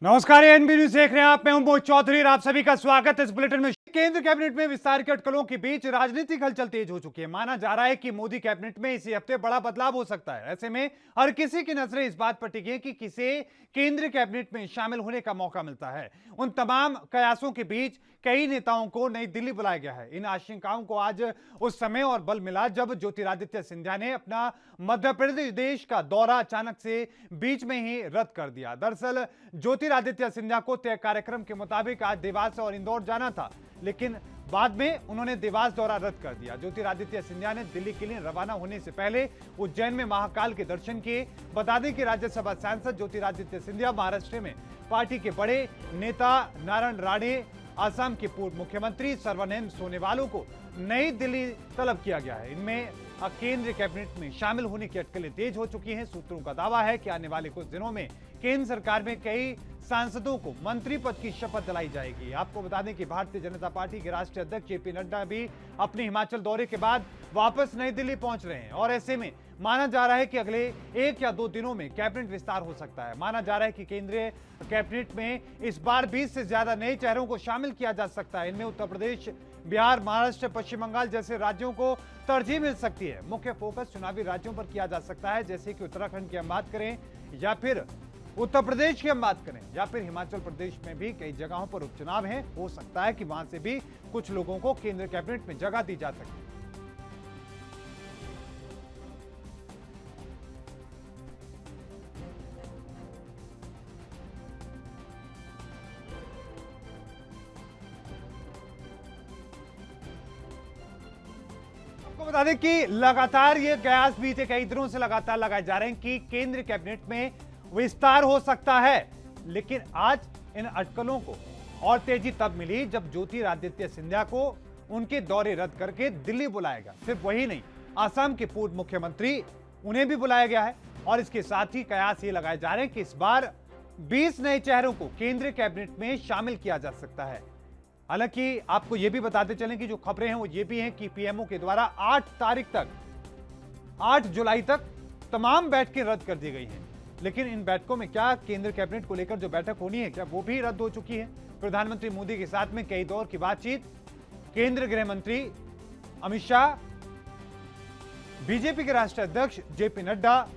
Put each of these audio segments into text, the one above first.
नमस्कार, NB news देख रहे हैं आप। मैं हूं मोहित चौधरी और आप सभी का स्वागत है इस बुलेटिन में। केंद्र कैबिनेट में विस्तार की अटकलों के बीच राजनीतिक हलचल तेज हो चुकी है। माना जा रहा है कि मोदी कैबिनेट में इसी हफ्ते बड़ा बदलाव हो सकता है। ऐसे में हर किसी की नजरें इस बात पर टिकी हैं कि किसे केंद्र कैबिनेट में शामिल होने का मौका मिलता है। उन तमाम कयासों के बीच कई नेताओं को नई दिल्ली बुलाया गया है। इन आशंकाओं को आज उस समय और बल मिला जब ज्योतिरादित्य सिंधिया ने अपना मध्य प्रदेश का दौरा अचानक से बीच में ही रद्द कर दिया। दरअसल ज्योतिरादित्य सिंधिया को तय कार्यक्रम के मुताबिक आज देवास और इंदौर जाना था, लेकिन बाद में उन्होंने देवास दौरा रद्द कर दिया। ज्योतिरादित्य सिंधिया ने दिल्ली के लिए रवाना होने से पहले उज्जैन में महाकाल के दर्शन किए। बता दें कि राज्यसभा सांसद ज्योतिरादित्य सिंधिया महाराष्ट्र में पार्टी के बड़े नेता नारायण राणे, असम के पूर्व मुख्यमंत्री सर्बानंद सोनोवाल को नई दिल्ली तलब किया गया है। इनमें केंद्र कैबिनेट में शामिल होने की अटकलें तेज हो चुकी हैं। सूत्रों का दावा है कि आने वाले कुछ दिनों में केंद्र सरकार में कई सांसदों को मंत्री पद की शपथ दिलाई जाएगी। आपको बता दें कि भारतीय जनता पार्टी के राष्ट्रीय अध्यक्ष जेपी नड्डा भी अपने हिमाचल दौरे के बाद वापस नई दिल्ली पहुंच रहे हैं और ऐसे में माना जा रहा है कि अगले 1 या 2 दिनों में कैबिनेट विस्तार हो सकता है। माना जा रहा है कि केंद्रीय कैबिनेट में इस बार 20 से ज्यादा नए चेहरों को शामिल किया जा सकता है। इनमें उत्तर प्रदेश, बिहार, महाराष्ट्र, पश्चिम बंगाल जैसे राज्यों को तरजीह मिल सकती है। मुख्य फोकस चुनावी राज्यों पर किया जा सकता है, जैसे कि उत्तराखंड की हम बात करें या फिर उत्तर प्रदेश की हम बात करें या फिर हिमाचल प्रदेश में भी कई जगहों पर उपचुनाव हैं। हो सकता है कि वहां से भी कुछ लोगों को केंद्र कैबिनेट में जगह दी जा सके। आपको बता दें कि लगातार ये कयास बीते कई दिनों से लगातार लगाए जा रहे हैं कि केंद्र कैबिनेट में विस्तार हो सकता है, लेकिन आज इन अटकलों को और तेजी तब मिली जब ज्योतिरादित्य सिंधिया को उनके दौरे रद्द करके दिल्ली बुलाया गया। सिर्फ वही नहीं, असम के पूर्व मुख्यमंत्री उन्हें भी बुलाया गया है और इसके साथ ही कयास ये लगाए जा रहे हैं कि इस बार 20 नए चेहरों को केंद्रीय कैबिनेट में शामिल किया जा सकता है। हालांकि आपको यह भी बताते चलें कि जो खबरें हैं वो ये भी हैं कि पीएमओ के द्वारा 8 जुलाई तक तमाम बैठकें रद्द कर दी गई हैं। लेकिन इन बैठकों में क्या केंद्र कैबिनेट को लेकर जो बैठक होनी है, क्या वो भी रद्द हो चुकी है? प्रधानमंत्री मोदी के साथ में कई दौर की बातचीत, केंद्रीय गृह मंत्री अमित शाह, बीजेपी के राष्ट्रीय अध्यक्ष जेपी नड्डा,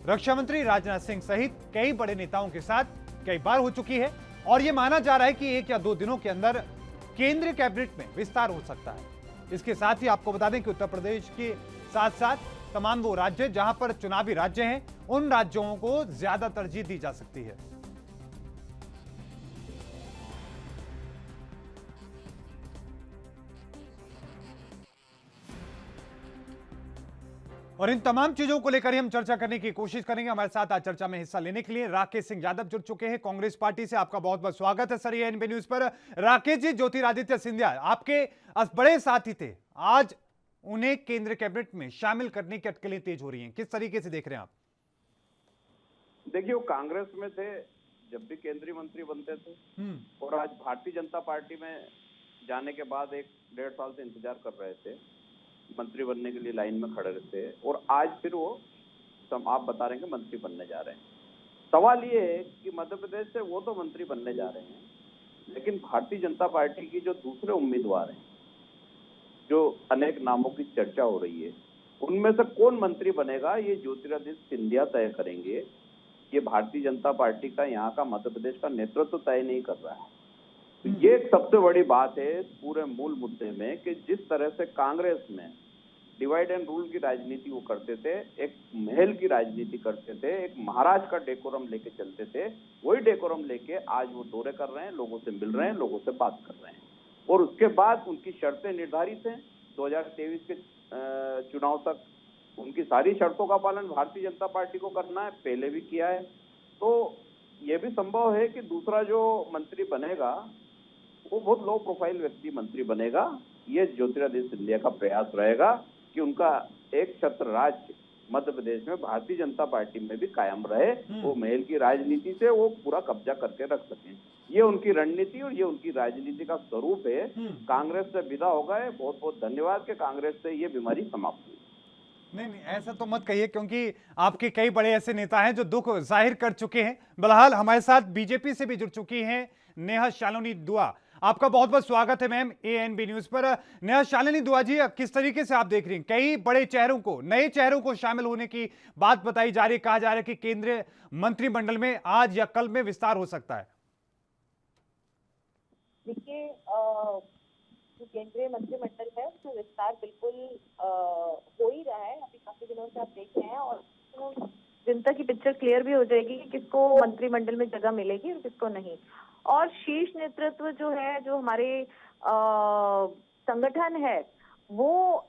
रक्षा मंत्री राजनाथ सिंह सहित कई बड़े नेताओं के साथ कई बार हो चुकी है और यह माना जा रहा है कि 1 या 2 दिनों के अंदर केंद्रीय कैबिनेट में विस्तार हो सकता है। इसके साथ ही आपको बता दें कि उत्तर प्रदेश के साथ साथ तमाम वो राज्य जहां पर चुनावी राज्य हैं, उन राज्यों को ज्यादा तरजीह दी जा सकती है। और इन तमाम चीजों को लेकर ही हम चर्चा करने की कोशिश करेंगे। हमारे साथ आज चर्चा में हिस्सा लेने के लिए राकेश सिंह यादव जुड़ चुके हैं कांग्रेस पार्टी से। आपका बहुत बहुत स्वागत है सर ये एनबी न्यूज पर। राकेश जी, ज्योतिरादित्य सिंधिया आपके बड़े साथी थे, आज उन्हें केंद्र कैबिनेट में शामिल करने की अटकलें तेज हो रही हैं, किस तरीके से देख रहे हैं आप? देखिए, वो कांग्रेस में थे जब भी केंद्रीय मंत्री बनते थे और आज भारतीय जनता पार्टी में जाने के बाद 1-1.5 साल से इंतजार कर रहे थे, मंत्री बनने के लिए लाइन में खड़े थे और आज फिर वो आप बता रहे हैं कि मंत्री बनने जा रहे हैं। सवाल ये है कि मध्य प्रदेश से वो तो मंत्री बनने जा रहे हैं, लेकिन भारतीय जनता पार्टी की जो दूसरे उम्मीदवार हैं, जो अनेक नामों की चर्चा हो रही है, उनमें से कौन मंत्री बनेगा ये ज्योतिरादित्य सिंधिया तय करेंगे। ये भारतीय जनता पार्टी का, यहाँ का, मध्य प्रदेश का नेतृत्व तय नहीं कर रहा है। तो ये एक सबसे बड़ी बात है इस पूरे मूल मुद्दे में कि जिस तरह से कांग्रेस में डिवाइड एंड रूल की राजनीति वो करते थे, एक महल की राजनीति करते थे, एक महाराज का डेकोरम लेके चलते थे, वही डेकोरम लेके आज वो दौरे कर रहे हैं, लोगों से मिल रहे हैं, लोगों से बात कर रहे हैं और उसके बाद उनकी शर्तें निर्धारित हैं। 2023 के चुनाव तक उनकी सारी शर्तों का पालन भारतीय जनता पार्टी को करना है, पहले भी किया है। तो यह भी संभव है कि दूसरा जो मंत्री बनेगा वो बहुत लो प्रोफाइल व्यक्ति मंत्री बनेगा। ये ज्योतिरादित्य सिंधिया का प्रयास रहेगा कि उनका एक छत्र राज्य मध्य प्रदेश में भारतीय जनता पार्टी में भी कायम रहे, वो महल की राजनीति से वो पूरा कब्जा करके रख सकें। ये उनकी रणनीति और ये उनकी राजनीति का स्वरूप है। कांग्रेस से विदा हो गए, बहुत बहुत धन्यवाद कि कांग्रेस से ये बीमारी समाप्त हुई। नहीं नहीं, ऐसा तो मत कहिए, क्योंकि आपके कई बड़े ऐसे नेता हैं जो दुख जाहिर कर चुके हैं। बहरहाल हमारे साथ बीजेपी से भी जुड़ चुकी हैं नेहा शालिनी दुआ। आपका बहुत बहुत स्वागत है मैम एएनबी न्यूज पर। नेहा शालिनी दुआ जी, किस तरीके से आप देख रही हैं, कई बड़े चेहरों को, नए चेहरों को शामिल होने की बात बताई जा रही है, कहा जा रहा है कि केंद्रीय मंत्रिमंडल में आज या कल में विस्तार हो सकता है। देखिए, जो केंद्रीय मंत्रिमंडल है उसमें विस्तार बिल्कुल हो ही रहा है। अभी काफी दिनों से आप देख रहे हैं और जनता की पिक्चर क्लियर भी हो जाएगी कि किसको मंत्रिमंडल में जगह मिलेगी और किसको नहीं। और शीर्ष नेतृत्व जो है, जो हमारे संगठन है, वो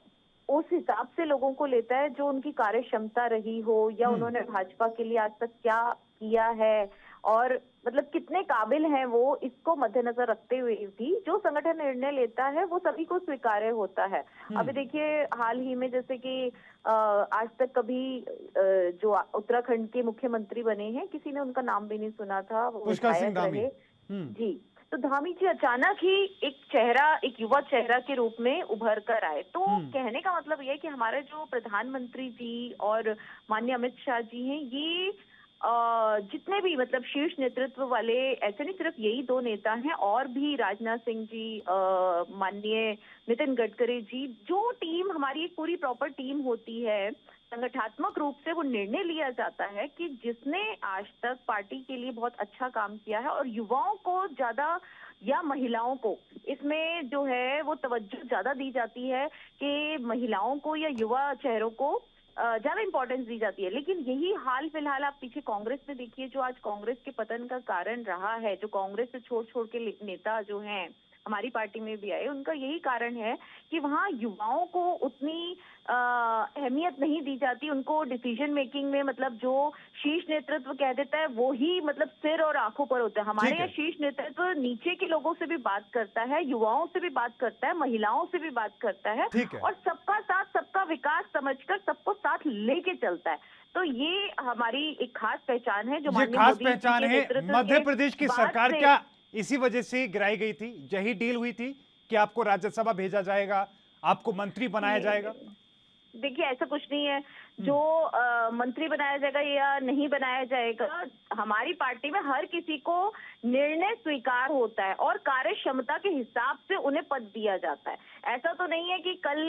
उस हिसाब से लोगों को लेता है जो उनकी कार्य क्षमता रही हो या उन्होंने भाजपा के लिए आज तक क्या किया है और मतलब कितने काबिल हैं वो, इसको मद्देनजर रखते हुए भी जो संगठन निर्णय लेता है वो सभी को स्वीकार्य होता है। अभी देखिए, हाल ही में जैसे कि आज तक कभी जो उत्तराखंड के मुख्यमंत्री बने हैं, किसी ने उनका नाम भी नहीं सुना था, वो विधायक रहे जी। तो धामी जी अचानक ही एक चेहरा, एक युवा चेहरा के रूप में उभर कर आए। तो कहने का मतलब ये है कि हमारे जो प्रधानमंत्री जी और माननीय अमित शाह जी हैं, ये जितने भी मतलब शीर्ष नेतृत्व वाले, ऐसे नहीं सिर्फ यही दो नेता हैं, और भी राजनाथ सिंह जी, माननीय नितिन गडकरी जी, जो टीम हमारी एक पूरी प्रॉपर टीम होती है, संगठनात्मक रूप से वो निर्णय लिया जाता है कि जिसने आज तक पार्टी के लिए बहुत अच्छा काम किया है और युवाओं को ज्यादा या महिलाओं को इसमें जो है वो तवज्जो ज्यादा दी जाती है कि महिलाओं को या युवा चेहरों को ज्यादा इंपॉर्टेंस दी जाती है। लेकिन यही हाल फिलहाल आप पीछे कांग्रेस में देखिए, जो आज कांग्रेस के पतन का कारण रहा है, जो कांग्रेस से छोड़ छोड़ के नेता जो हैं हमारी पार्टी में भी आए, उनका यही कारण है कि वहाँ युवाओं को उतनी अहमियत नहीं दी जाती। उनको डिसीजन मेकिंग में मतलब जो शीर्ष नेतृत्व कह देता है वो ही मतलब सिर और आंखों पर होता है। हमारे यहाँ शीर्ष नेतृत्व नीचे के लोगों से भी बात करता है, युवाओं से भी बात करता है, महिलाओं से भी बात करता है और सबका साथ, सबका विकास समझकर सबको साथ लेके चलता है। तो ये हमारी एक खास पहचान है, जो माननीय खास मोदी पहचान है। मध्य प्रदेश की सरकार क्या इसी वजह से गिराई गई थी? यही डील हुई थी कि आपको राज्यसभा भेजा जाएगा, आपको मंत्री बनाया जाएगा? देखिए, ऐसा कुछ नहीं है जो मंत्री बनाया जाएगा या नहीं बनाया जाएगा। हमारी पार्टी में हर किसी को निर्णय स्वीकार होता है और कार्य क्षमता के हिसाब से उन्हें पद दिया जाता है। ऐसा तो नहीं है कि कल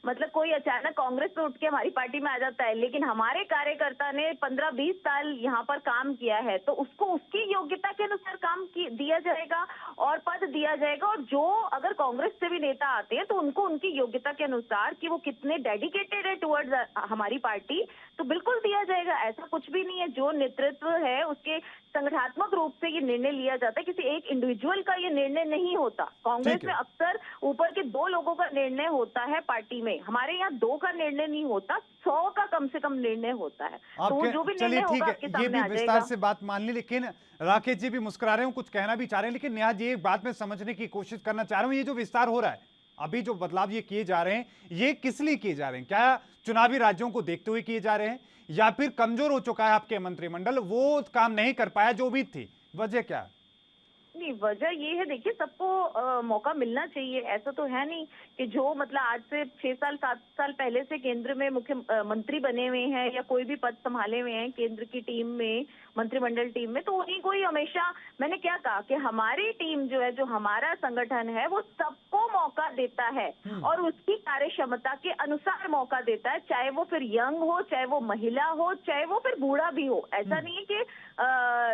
मतलब कोई अचानक कांग्रेस में उठ के हमारी पार्टी में आ जाता है, लेकिन हमारे कार्यकर्ता ने 15-20 साल यहाँ पर काम किया है तो उसको उसकी योग्यता के अनुसार काम दिया जाएगा और पद दिया जाएगा। और जो अगर कांग्रेस से भी नेता आते हैं तो उनको उनकी योग्यता के अनुसार कि वो कितने डेडिकेटेड है टुवर्ड्स हमारी पार्टी, तो बिल्कुल दिया जाएगा। ऐसा कुछ भी नहीं है। जो नेतृत्व है उसके संगठनात्मक रूप से ये निर्णय लिया जाता है, किसी एक इंडिविजुअल का ये निर्णय नहीं होता। कांग्रेस में अक्सर ऊपर के 2 लोगों का निर्णय होता है पार्टी में, हमारे यहाँ 2 का निर्णय नहीं होता, 100 का कम से कम निर्णय होता है। तो वो जो भी निर्णय होगा आपके सामने आ जाएगा। ये भी विस्तार से बात मान ली, लेकिन राकेश जी भी मुस्कुरा रहे हो, कुछ कहना भी चाह रहे हैं, लेकिन नेहा जी एक बात मैं समझने की कोशिश करना चाह रहा हूँ, ये जो विस्तार हो रहा है, अभी जो बदलाव ये किए जा रहे हैं, ये किस लिए किए जा रहे हैं? क्या चुनावी राज्यों को देखते हुए किए जा रहे हैं या फिर कमजोर हो चुका है आपके मंत्रिमंडल, वो काम नहीं कर पाया जो उम्मीद थी? वजह क्या? नहीं, वजह ये है, देखिए सबको मौका मिलना चाहिए। ऐसा तो है नहीं कि जो मतलब आज से 6 साल 7 साल पहले से केंद्र में मुख्यमंत्री बने हुए हैं या कोई भी पद संभाले हुए हैं केंद्र की टीम में, मंत्रिमंडल टीम में, तो उन्हीं को ही हमेशा, मैंने क्या कहा कि हमारी टीम जो है, जो हमारा संगठन है, वो सबको मौका देता है और उसकी कार्य क्षमता के अनुसार मौका देता है, चाहे वो फिर यंग हो, चाहे वो महिला हो, चाहे वो फिर बूढ़ा भी हो। ऐसा नहीं है कि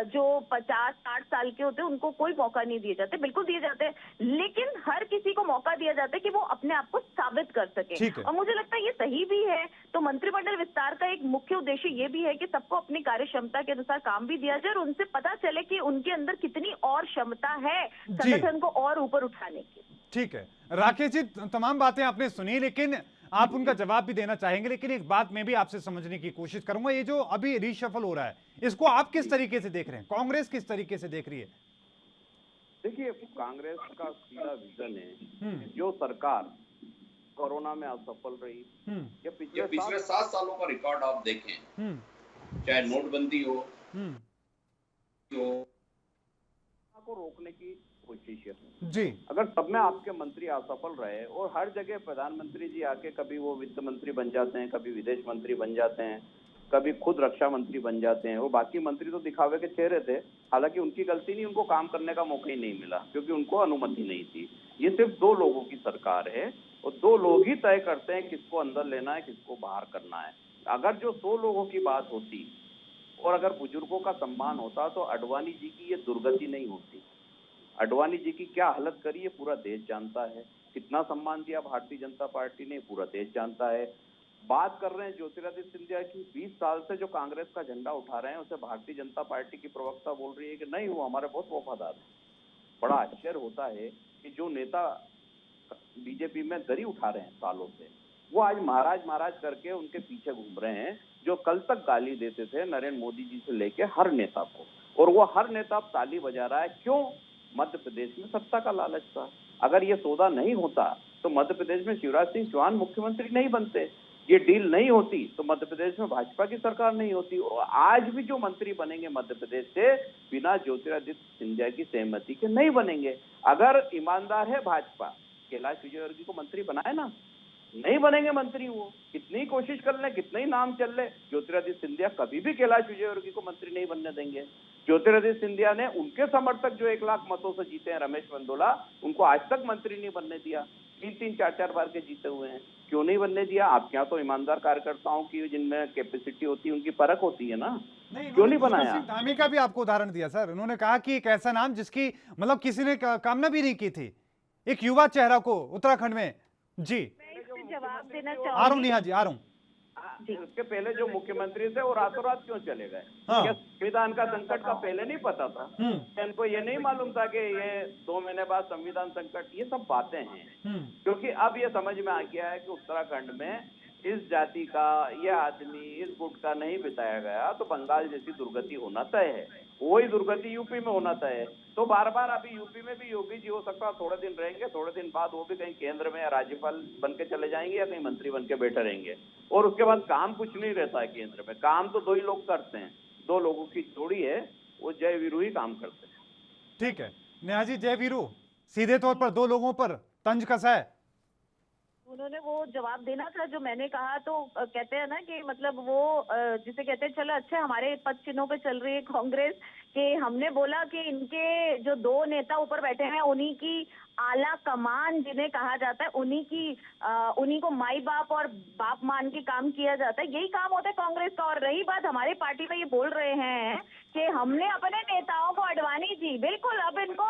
जो 50-60 साल के होते हैं उनको कोई मौका नहीं दिए जाते, बिल्कुल दिए जाते हैं, लेकिन हर किसी को मौका दिया जाता है कि वो अपने आप को साबित कर सके। और मुझे लगता है ये सही भी है। तो मंत्रिमंडल विस्तार का एक मुख्य उद्देश्य ये भी है कि सबको अपनी कार्य क्षमता के अनुसार काम भी दिया जाए और उनसे पता चले कि उनके अंदर कितनी और क्षमता है संगठन को और ऊपर उठाने की। ठीक है राकेश जी, तमाम बातें आपने सुनी, लेकिन आप उनका जवाब भी देना चाहेंगे, लेकिन एक बात मैं भी आपसे समझने की कोशिश करूंगा, ये जो अभी रीशफल हो रहा है, इसको आप किस तरीके से देख रहे हैं? कांग्रेस किस तरीके से देख रही है? देखिए, कांग्रेस का सीधा विजन है, जो सरकार कोरोना में असफल रही, या पिछले 7 सालों का रिकॉर्ड आप देखें, चाहे नोटबंदी हो, को रोकने की कोशिश है जी। अगर सब में आपके मंत्री असफल रहे और हर जगह प्रधानमंत्री जी आके कभी वो वित्त मंत्री बन जाते हैं, कभी विदेश मंत्री बन जाते हैं, कभी खुद रक्षा मंत्री बन जाते हैं, वो बाकी मंत्री तो दिखावे के चेहरे थे, हालांकि उनकी गलती नहीं, उनको काम करने का मौका ही नहीं मिला क्योंकि उनको अनुमति नहीं थी। ये सिर्फ 2 लोगों की सरकार है और 2 लोग ही तय करते हैं किसको अंदर लेना है, किसको बाहर करना है। अगर जो 100 लोगों की बात होती और अगर बुजुर्गों का सम्मान होता तो अडवाणी जी की ये दुर्गति नहीं होती। अडवाणी जी की क्या हालत करी है पूरा देश जानता है, कितना सम्मान दिया भारतीय जनता पार्टी ने पूरा देश जानता है। बात कर रहे हैं ज्योतिरादित्य सिंधिया की, 20 साल से जो कांग्रेस का झंडा उठा रहे हैं उसे भारतीय जनता पार्टी की प्रवक्ता बोल रही है कि नहीं वो हमारे बहुत वफादार है। बड़ा आश्चर्य होता है कि जो नेता बीजेपी में दरी उठा रहे हैं सालों से, वो आज महाराज करके उनके पीछे घूम रहे हैं, जो कल तक गाली देते थे नरेंद्र मोदी जी से लेके हर नेता को, और वो हर नेता अब ताली बजा रहा है। क्यों? मध्य प्रदेश में सत्ता का लालच था। अगर ये सौदा नहीं होता तो मध्य प्रदेश में शिवराज सिंह चौहान मुख्यमंत्री नहीं बनते, ये डील नहीं होती तो मध्य प्रदेश में भाजपा की सरकार नहीं होती। और आज भी जो मंत्री बनेंगे मध्य प्रदेश से बिना ज्योतिरादित्य सिंधिया की सहमति के नहीं बनेंगे। अगर ईमानदार है भाजपा, कैलाश विजयवर्गीय को मंत्री बनाए ना, नहीं बनेंगे मंत्री। वो कितनी कोशिश कर ले, कितने ही नाम चल ले, ज्योतिरादित्य सिंधिया कभी भी कैलाश विजयवर्गीय को मंत्री नहीं बनने देंगे। ज्योतिरादित्य सिंधिया ने उनके समर्थक जो 1 लाख मतों से जीते हैं, रमेश बंदोला, उनको आज तक मंत्री नहीं बनने दिया। 3-3, 4-4 बार के जीते हुए हैं, क्यों नहीं बनने दिया? आपके यहाँ तो ईमानदार कार्यकर्ताओं की जिनमें कैपेसिटी होती है उनकी परख होती है ना, क्यों नहीं बनाया? धामी का भी आपको उदाहरण दिया सर, उन्होंने कहा कि एक ऐसा नाम जिसकी मतलब किसी ने कामना भी नहीं की थी, एक युवा चेहरा को उत्तराखंड में। जी जवाब देना आ रहा हूँ चाहूंगी। नेहा जी, आ रहा हूँ। उसके पहले जो मुख्यमंत्री थे वो रातों रात क्यों चले गए? हाँ। क्या संविधान का संकट का पहले नहीं पता था? इनको ये नहीं मालूम था कि ये 2 महीने बाद संविधान संकट, ये सब बातें हैं। क्योंकि अब ये समझ में आ गया है कि उत्तराखंड में इस जाति का, यह आदमी, इस गुट का नहीं बिताया गया तो बंगाल जैसी दुर्गति होना तय है, वही दुर्गति यूपी में होना तय है। तो बार बार अभी यूपी में भी योगी जी हो सकता है थोड़े दिन रहेंगे, थोड़े दिन बाद वो भी कहीं केंद्र में या राज्यपाल बन के चले जाएंगे या कहीं मंत्री बन के बैठे रहेंगे, और उसके बाद काम कुछ नहीं रहता है केंद्र में। काम तो 2 ही लोग करते हैं, 2 लोगों की जोड़ी है, वो जय वीरू ही काम करते हैं। ठीक है नेहा जी, जय वीरू सीधे तौर पर 2 लोगों पर तंज कसा है। उन्होंने वो जवाब देना था जो मैंने कहा, तो कहते हैं ना कि मतलब वो जिसे कहते हैं चलो अच्छा हमारे पद चिन्हों पे चल रही है कांग्रेस, कि हमने बोला कि इनके जो 2 नेता ऊपर बैठे हैं उन्हीं की आला कमान जिन्हें कहा जाता है, उन्हीं को माई बाप और बाप मान के काम किया जाता है, यही काम होता है कांग्रेस का। और रही बात हमारी पार्टी में ये बोल रहे हैं कि हमने अपने नेताओं को, अडवाणी जी बिल्कुल अब इनको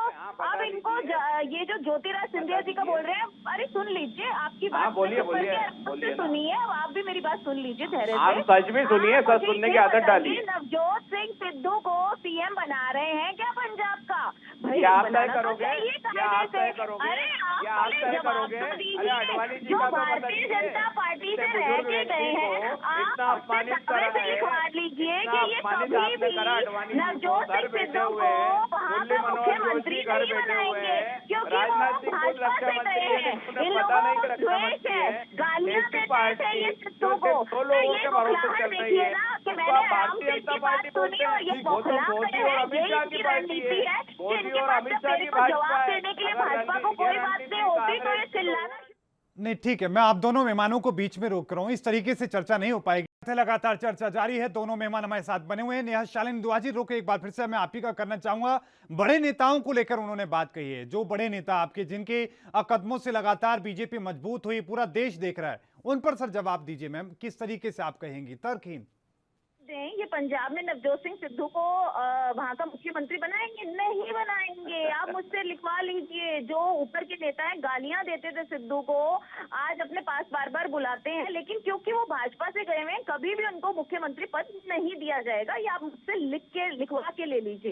ये जो ज्योतिरादित्य सिंधिया जी का बोल रहे हैं, अरे सुन लीजिए आपकी बात बोलिए सुनिए, आप भी मेरी बात सुन लीजिए धैर्य से। आप सच भी सुनिए, सच सुनने की आदत डालिए। नवजोत सिंह सिद्धू को सीएम बना रहे हैं क्या पंजाब का? भाई आप तय करोगे, आप तय करोगे, या आप तय करोगे? अरे अडवाणी जी का तो भारतीय जनता पार्टी से रह के गए हैं, आप अपमानित कर रहे हैं, लिखवा लीजिए कि ये कभी भी नवजोत सिंह सिद्धू को वहाँ का मुख्यमंत्री नहीं बनाएंगे, क्योंकि वो भाजपा से गए हैं। इन लोगों को द्वेष है, गालियां देते हैं ये सिद्धू को। ये बौखलाहट देखिए ना कि मैंने आराम से इसकी बात सुनी और ये बौखला गए हैं, यही इसकी रणनीति है कि इनके पास मेरे को जवाब देने के लिए भाजपा को कोई बात नहीं होती तो ये चिल्लाना। नहीं ठीक है, मैं आप दोनों मेहमानों को बीच में रोक रहा हूं, इस तरीके से चर्चा नहीं हो पाएगी। लगातार चर्चा जारी है, दोनों मेहमान हमारे साथ बने हुए हैं। नेहा शालिनी दुआ जी, रोके एक बार फिर से मैं आप ही का करना चाहूंगा। बड़े नेताओं को लेकर उन्होंने बात कही है, जो बड़े नेता आपके जिनके कदमों से लगातार बीजेपी मजबूत हुई, पूरा देश देख रहा है, उन पर सर जवाब दीजिए मैम, किस तरीके से आप कहेंगी तर्कहीन? ये पंजाब में नवजोत सिंह सिद्धू को वहाँ का मुख्यमंत्री बनाएंगे? नहीं बनाएंगे। आप मुझसे लिखवा लीजिए, जो ऊपर के नेता हैं गालियां देते थे सिद्धू को, आज अपने पास बार बार बुलाते हैं, लेकिन क्योंकि वो भाजपा से गए हुए हैं कभी भी उनको मुख्यमंत्री पद नहीं दिया जाएगा। ये आप मुझसे लिखवा के ले लीजिए।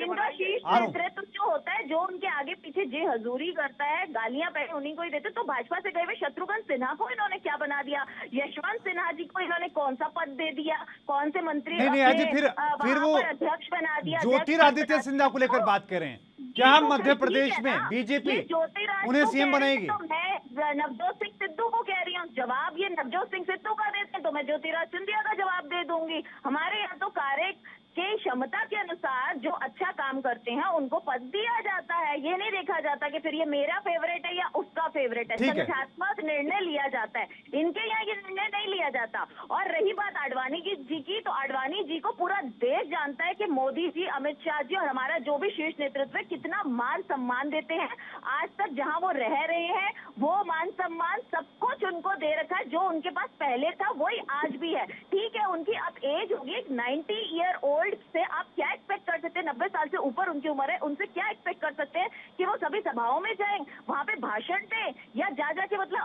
इनका शीर्ष नेतृत्व जो होता है, जो उनके आगे पीछे जे हजूरी करता है, गालियां पहले उन्हीं को ही देते। तो भाजपा से गए हुए शत्रुघ्न सिन्हा को इन्होंने क्या बना दिया? यशवंत सिन्हा जी को इन्होंने कौन सा पद दे दिया? कौन से मंत्री फिर वो अध्यक्ष बना दिया? ज्योतिरादित्य सिंधिया को लेकर बात कर रहे हैं, क्या मध्य प्रदेश में बीजेपी उन्हें सीएम बनाएगी? तो मैं नवजोत सिंह सिद्धू को कह रही हूँ, जवाब ये नवजोत सिंह सिद्धू का देते हैं तो मैं ज्योतिरादित्य सिंधिया का जवाब दे दूंगी। हमारे यहाँ तो कि क्षमता के अनुसार जो अच्छा काम करते हैं उनको पद दिया जाता है। ये नहीं देखा जाता कि फिर ये मेरा फेवरेट है या उसका फेवरेट है। ठीक है। संगठनात्मक निर्णय लिया जाता है, इनके यहाँ ये निर्णय नहीं लिया जाता। और रही बात आडवाणी जी की, तो आडवाणी जी को पूरा देश जानता है कि मोदी जी, अमित शाह जी और हमारा जो भी शीर्ष नेतृत्व है कितना मान सम्मान देते हैं। आज तक जहां वो रह रहे हैं वो मान सम्मान सब कुछ उनको दे रखा है। जो उनके पास पहले था वही आज भी है। ठीक है, उनकी अब एज होगी, 90 ईयर ओल्ड से आप क्या एक्सपेक्ट कर सकते हैं? 90 साल से ऊपर उनकी उम्र है, उनसे क्या एक्सपेक्ट कर सकते हैं कि वो सभी सभाओं में जाएं, वहां पे भाषण दें या जा जाके मतलब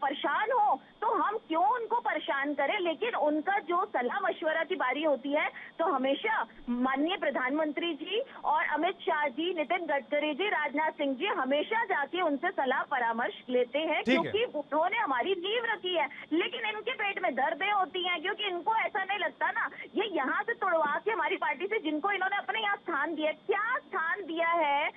परेशान हो? तो हम क्यों उनको परेशान करें? लेकिन उनका जो सलाह मशवरा की बारी होती है तो हमेशा माननीय प्रधानमंत्री जी और अमित शाह जी, नितिन गडकरी जी, राजनाथ सिंह जी हमेशा जाके उनसे सलाह परामर्श लेते हैं, क्योंकि उन्होंने हमारी नींव रखी है। लेकिन इनके पेट में दर्दें होती हैं, क्योंकि इनको ऐसा नहीं लगता ना, ये यहाँ से तोड़वा के हमारी पार्टी से जिनको इन्होंने अपने यहाँ स्थान दिया, क्या स्थान दिया है,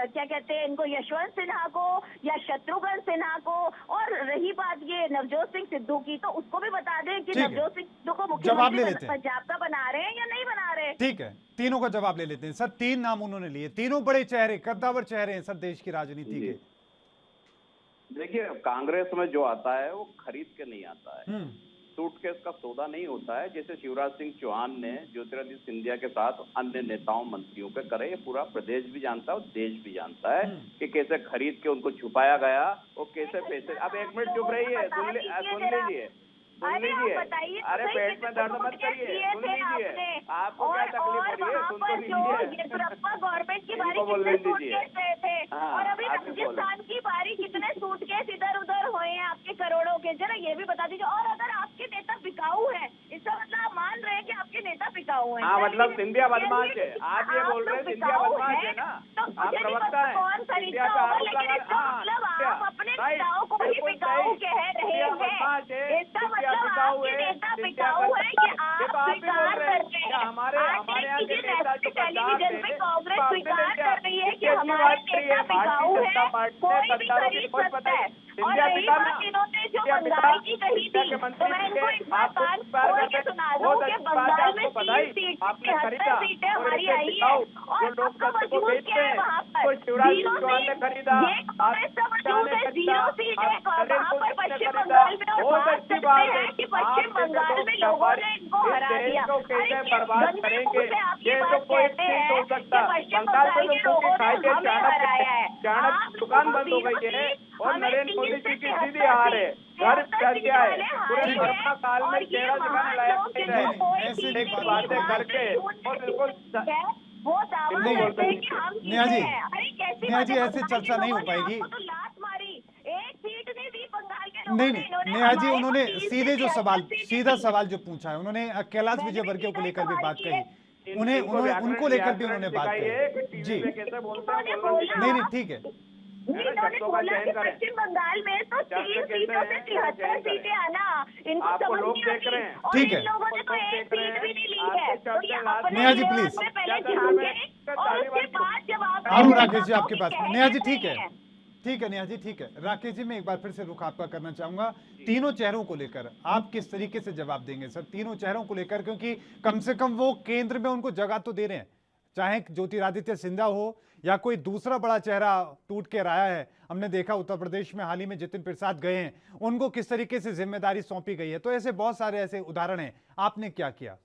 क्या कहते हैं इनको, यशवंत सिन्हा को या शत्रुघ्न सिन्हा को? और रही बात ये नवजोत सिंह सिद्धू की, तो उसको भी बता दें कि नवजोत सिंह सिद्धू को मुख्यमंत्री पंजाब का बना रहे हैं या नहीं बना रहे? ठीक है, तीनों का जवाब ले लेते हैं सर। 3 नाम उन्होंने लिए, तीनों बड़े चेहरे, कद्दावर चेहरे हैं सर देश की राजनीति के। देखिए, कांग्रेस में जो आता है वो खरीद के नहीं आता है, सूटकेस का सौदा नहीं होता है। जैसे शिवराज सिंह चौहान ने ज्योतिरादित्य सिंधिया के साथ अन्य नेताओं मंत्रियों के करे, ये पूरा प्रदेश भी जानता है और देश भी जानता है कि कैसे खरीद के उनको छुपाया गया और कैसे पैसे। अब 1 मिनट चुप रहिए, सुन लीजिए। अरे पेट में दर्द मत करिए, सुन लीजिए। आपको क्या तकलीफ हो रही है? सुन तो लीजिए। गवर्नमेंट की बारी बोल लीजिए। हाँ, और अभी राजस्थान की बारी कितने सूटकेस इधर उधर हुए हैं आपके करोड़ों के, जरा ये भी बता दीजिए। और अगर आपके नेता बिकाऊ है, इसका मतलब आप मान रहे हैं कि आपके नेता बिकाऊ है? हाँ, मतलब सिंधिया बदमाश है। आप ये बोल रहे हैं सिंधिया बदमाश है ना? आप प्रवक्ता है। कौन खरीदता होगा? लेकिन इसका मतलब आप अपने नेताओं को ही बिकाऊ कह रहे हैं। इसका मतलब आपके नेता बिकाऊ है कि आप स्वीकार कर रहे हैं? आज टेलीविजन पे कांग्रेस स्वीकार कर रही है कि हमारे नेता बिकाऊ है, कोई भी खरीद सकता है। और रही बात इन्होंने जो बंगाल की कही थी, तो मैं इनको एक बात खोल के सुना दूं कि बंगाल में 3 सीट 73 सीटें हमारी आई है और आपका वजूद क्या है वहाँ पर? 0 सीट। ये कांग्रेस का वजूद है, 0 सीट है वहाँ पर पश्चिम बंगाल में। और बात करते हैं कि पश्चिम बंगाल में लोगों ने इनको हरा दिया। गंदे मुंह से आप ये बात कहते हैं कि पश्चिम बंगाल के लोगों ने हमें हराया है। आप दुकान बंद हो गई है और नरेंद्र मोदी जी की सीधी हार है। घर चल गया है, पूरे कोरोना काल में चेहरा दिखाने लायक नहीं रहे। ऐसी बातें करके और बिल्कुल वो दावा करते हैं कि हम नेहा जी ऐसे चर्चा नहीं हो पाएगी। लात मारी, एक सीट नहीं दी बंगाल के नहीं नेहा जी, उन्होंने सीधे जो सीधा सवाल जो पूछा है, उन्होंने कैलाश विजयवर्गीय को लेकर भी बात कही, उनको लेकर भी उन्होंने बात कही जी। नहीं ठीक है, इन्होंने बोला कि पश्चिम बंगाल में तो 3 सीटों से 73 सीटें आना इनको समझ नहीं आती और इन लोगों ने तो 1 सीट भी नहीं ली है। तो ये अपने नेहा जी प्लीज, पहले झांके और उसके बाद जब आप राकेश जी आपके पास। नेहा जी ठीक है नेहा जी ठीक है। राकेश जी मैं एक बार फिर से रुख आपका करना चाहूंगा, तीनों चेहरों को लेकर आप किस तरीके से जवाब देंगे सर? तीनों चेहरों को लेकर, क्योंकि कम से कम वो केंद्र में उनको जगह तो दे रहे हैं, चाहे ज्योतिरादित्य सिंधिया हो या कोई दूसरा बड़ा चेहरा टूट के आया है। हमने देखा उत्तर प्रदेश में हाल ही में जितिन प्रसाद गए हैं, उनको किस तरीके से जिम्मेदारी सौंपी गई है। तो ऐसे बहुत सारे ऐसे उदाहरण हैं, आपने क्या किया?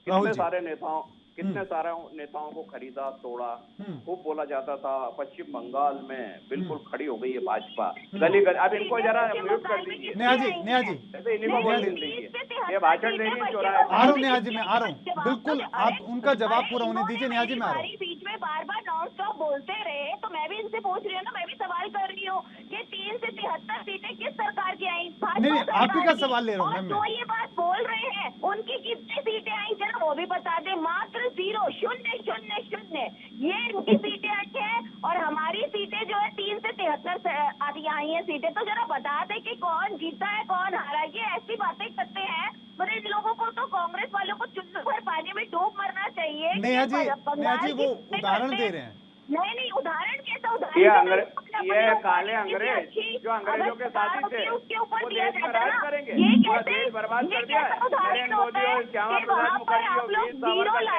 कितने सारे नेताओं को खरीदा तोड़ा, खूब बोला जाता था। पश्चिम बंगाल में बिल्कुल खड़ी हो गई है भाजपा, गली गली। अब इनको जरा म्यूट कर दीजिए नेहा जी इन्हीं को बोल दीजिए, ये भाषण देने चौराहे। आ रहा हूँ नेहा जी, मैं आ रहा हूँ, बिल्कुल आप उनका जवाब पूरा होने दीजिए। नेहा जी मैं आ रहा हूँ। बीच में बार बार नॉन स्टॉप बोलते रहे, तो मैं भी इनसे पूछ रही हूँ ना, मैं भी सवाल कर रही हूँ कि 3 से 73 सीटें किस सरकार की आई? नहीं आप ही का सवाल ले रहा हूँ जो ये बात बोल रहे हैं उनकी कितनी सीटें आई, जरा वो भी बता दे। मात्र 0, 0, ये इनकी सीटें आई है और हमारी सीटें जो है 3 से 73 आई है सीटें। तो जरा बता दे कि कौन जीता है कौन हारा। ये ऐसी बातें करते हैं, मतलब इन लोगों को तो कांग्रेस वालों को चुल्लू भर पानी में डूब मरना चाहिए। नेहा जी वो उदाहरण दे रहे हैं। नहीं उदाहरण कैसा? उदाहरण ये काले अंग्रेज जो अंग्रेजों के साथी थे वो देश में राज करेंगे, पूरा देश बर्बाद कर दिया है। नरेंद्र मोदी और श्यामा प्रसाद मुखर्जी और वीर सावरकर ने,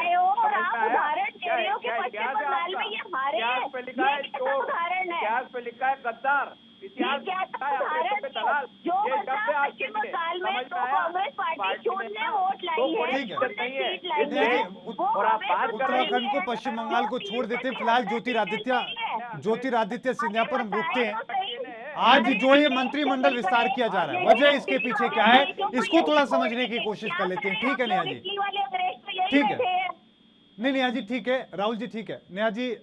क्या इतिहास है आपका? इतिहास पे लिखा है चोर, इतिहास पे लिखा है गद्दार, इतिहास लिखा है अंग्रेजों पे दलाल। ये शब्द आज के लिए समझ में आया? पार्टी ने तो कोई दिक्कत नहीं है और आप बात कर रहे उत्तराखंड को, पश्चिम बंगाल को छोड़ देते हैं। फिलहाल ज्योतिरादित्य सिंधिया पर हम रुकते हैं। आज जो ये मंत्रिमंडल विस्तार किया जा रहा है, वजह इसके पीछे क्या है, इसको थोड़ा समझने की कोशिश कर लेते हैं। ठीक है नेहा जी, ठीक है। नहीं नेहा जी ठीक है, राहुल जी ठीक है। नेहा जी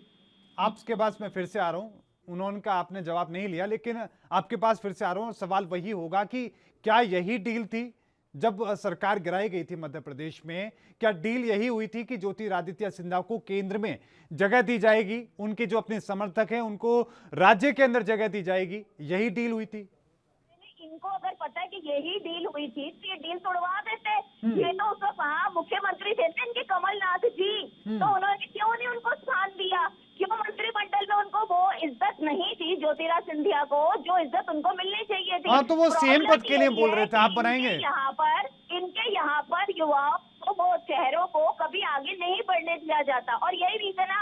आपके पास मैं फिर से आ रहा हूं, उन्होंने का आपने जवाब नहीं लिया, लेकिन आपके पास फिर से आ रहा हूं। सवाल वही होगा कि क्या यही डील थी जब सरकार गिराई गई थी मध्य प्रदेश में? क्या डील यही हुई थी कि ज्योतिरादित्य सिंधिया को केंद्र में जगह दी जाएगी, उनके जो अपने समर्थक हैं उनको राज्य के अंदर जगह दी जाएगी, यही डील हुई थी? इनको अगर पता है कि यही डील हुई थी तो ये डील तोड़वा देते। ये तो उस वक्त वहाँ मुख्यमंत्री थे ना इनके कमलनाथ जी, तो उन्होंने क्यों नहीं उनको स्थान दिया? क्यों मंत्रिमंडल में उनको वो इज्जत नहीं थी ज्योतिरादित्य सिंधिया को जो इज्जत उनको मिलनी चाहिए थी? हाँ तो वो सीएम पद के लिए बोल रहे थे, आप बनाएंगे? इनके यहाँ पर युवाओं को, वो चेहरों को कभी आगे नहीं बढ़ने दिया जाता, और यही रीजन है।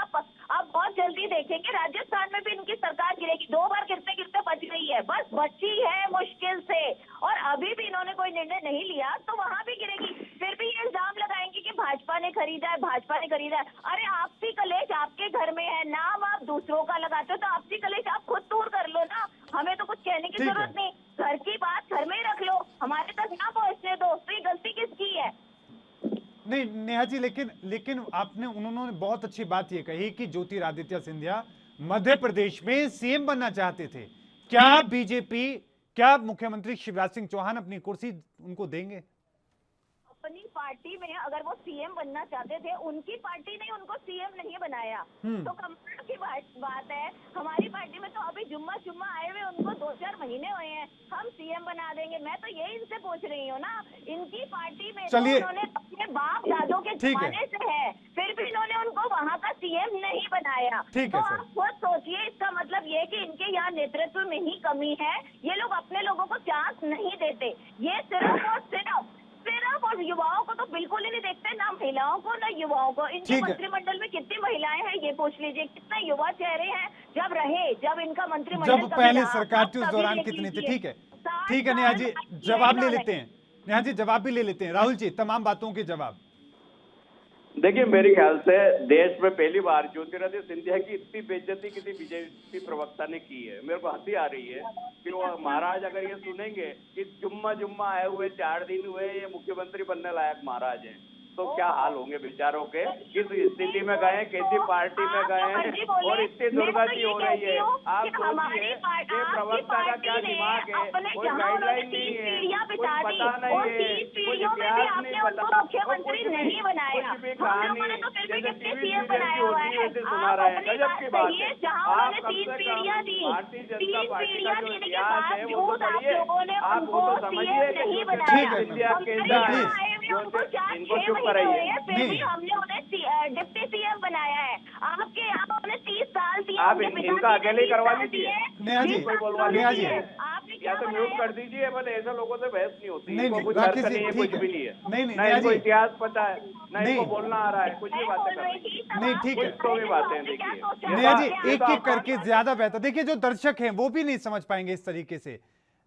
आप बहुत जल्दी देखेंगे राजस्थान में भी इनकी सरकार गिरेगी। 2 बार गिरते गिरते बच गई है, बस बची है मुश्किल से, और अभी भी इन्होंने कोई निर्णय नहीं लिया तो वहां भी गिरेगी। फिर भी ये इल्जाम लगाएंगे कि भाजपा ने खरीदा है, भाजपा ने खरीदा है। अरे आपसी कलेश आपके घर में है, नाम आप दूसरों का लगाते हो, तो आपसी कलेश आप खुद दूर कर लो ना, हमें तो कुछ कहने की जरूरत नहीं। घर की बात घर में ही रख लो, हमारे तक ना पहुंचने दो। तो ये गलती किसकी है? नहीं नेहा जी, लेकिन उन्होंने बहुत अच्छी बात ये कही कि ज्योतिरादित्य सिंधिया मध्य प्रदेश में सीएम बनना चाहते थे। क्या बीजेपी, क्या मुख्यमंत्री शिवराज सिंह चौहान अपनी कुर्सी उनको देंगे? अपनी पार्टी में अगर वो सीएम बनना चाहते थे, उनकी पार्टी ने उनको सीएम नहीं बनाया, तो कमाल की बात है। हमारी पार्टी में तो अभी जुम्मा आए हुए उनको 2-4 महीने हुए हैं, हम सीएम बना देंगे। मैं तो यही इनसे पूछ रही हूँ ना, इनकी पार्टी में तो उन्होंने अपने बाप दादों के जमाने से है, फिर भी इन्होंने उनको वहाँ का सीएम नहीं बनाया। तो आप खुद सोचिए, इसका मतलब ये कि इनके यहाँ नेतृत्व में ही कमी है। ये लोग अपने लोगों को चांस नहीं देते, ये सिर्फ और और युवाओं को तो बिल्कुल ही नहीं देखते, ना महिलाओं को ना युवाओं को। इनके मंत्रिमंडल में कितनी महिलाएं हैं ये पूछ लीजिए, कितने युवा चेहरे हैं जब इनका मंत्रिमंडल, जब पहले सरकार थी उस दौरान कितनी थे? ठीक है नेहा जी, जवाब ले लेते हैं। नेहा जी जवाब भी ले लेते हैं। राहुल जी तमाम बातों के जवाब। देखिए मेरे ख्याल से देश में पहली बार ज्योतिरादित्य सिंधिया की इतनी बेइज्जती किसी बीजेपी प्रवक्ता ने की है। मेरे को हंसी आ रही है कि वो महाराज अगर ये सुनेंगे कि जुम्मा आए हुए 4 दिन हुए, ये मुख्यमंत्री बनने लायक महाराज हैं, तो क्या हाल होंगे बेचारों के, किस स्थिति में गए, कैसी पार्टी में गए हैं, और इतनी दुर्गति हो रही है। आप सोचिए कि प्रवक्ता का क्या दिमाग है, कोई गाइडलाइन नहीं है, कुछ पता नहीं है, कुछ इतिहास नहीं पता, मुख्यमंत्री नहीं बनाया, कुछ भी कहानी जैसे टीवी सीरियल की होती है वैसे सुना रहे हैं। गजब की बात है। आप कम से कम भारतीय जनता पार्टी का जो इतिहास है वो तो पढ़िए, आप वो तो समझिए कि सिंधिया केंद्र इनको चुप कराइए। फिर भी हमने उन्हें डिप्टी सीएम बनाया है। आपके यहाँ उन्हें 30 साल दिए, आप इनका अकेले ही करवा लीजिए, नेहा जी, कोई बोलवा लीजिए, या तो म्यूट कर दीजिए। बस ऐसे लोगों से बहस नहीं होती, इनको कुछ अर्थ नहीं है, कुछ भी नहीं है, ना इनको इतिहास पता है, ना इनको बोलना आ रहा है, कुछ भी बातें कर रही है। नहीं ठीक है, तो भी बातें देखिए नेहा जी एक एक करके ज्यादा बेहतर। देखिए जो दर्शक हैं वो भी नहीं समझ पाएंगे इस तरीके से।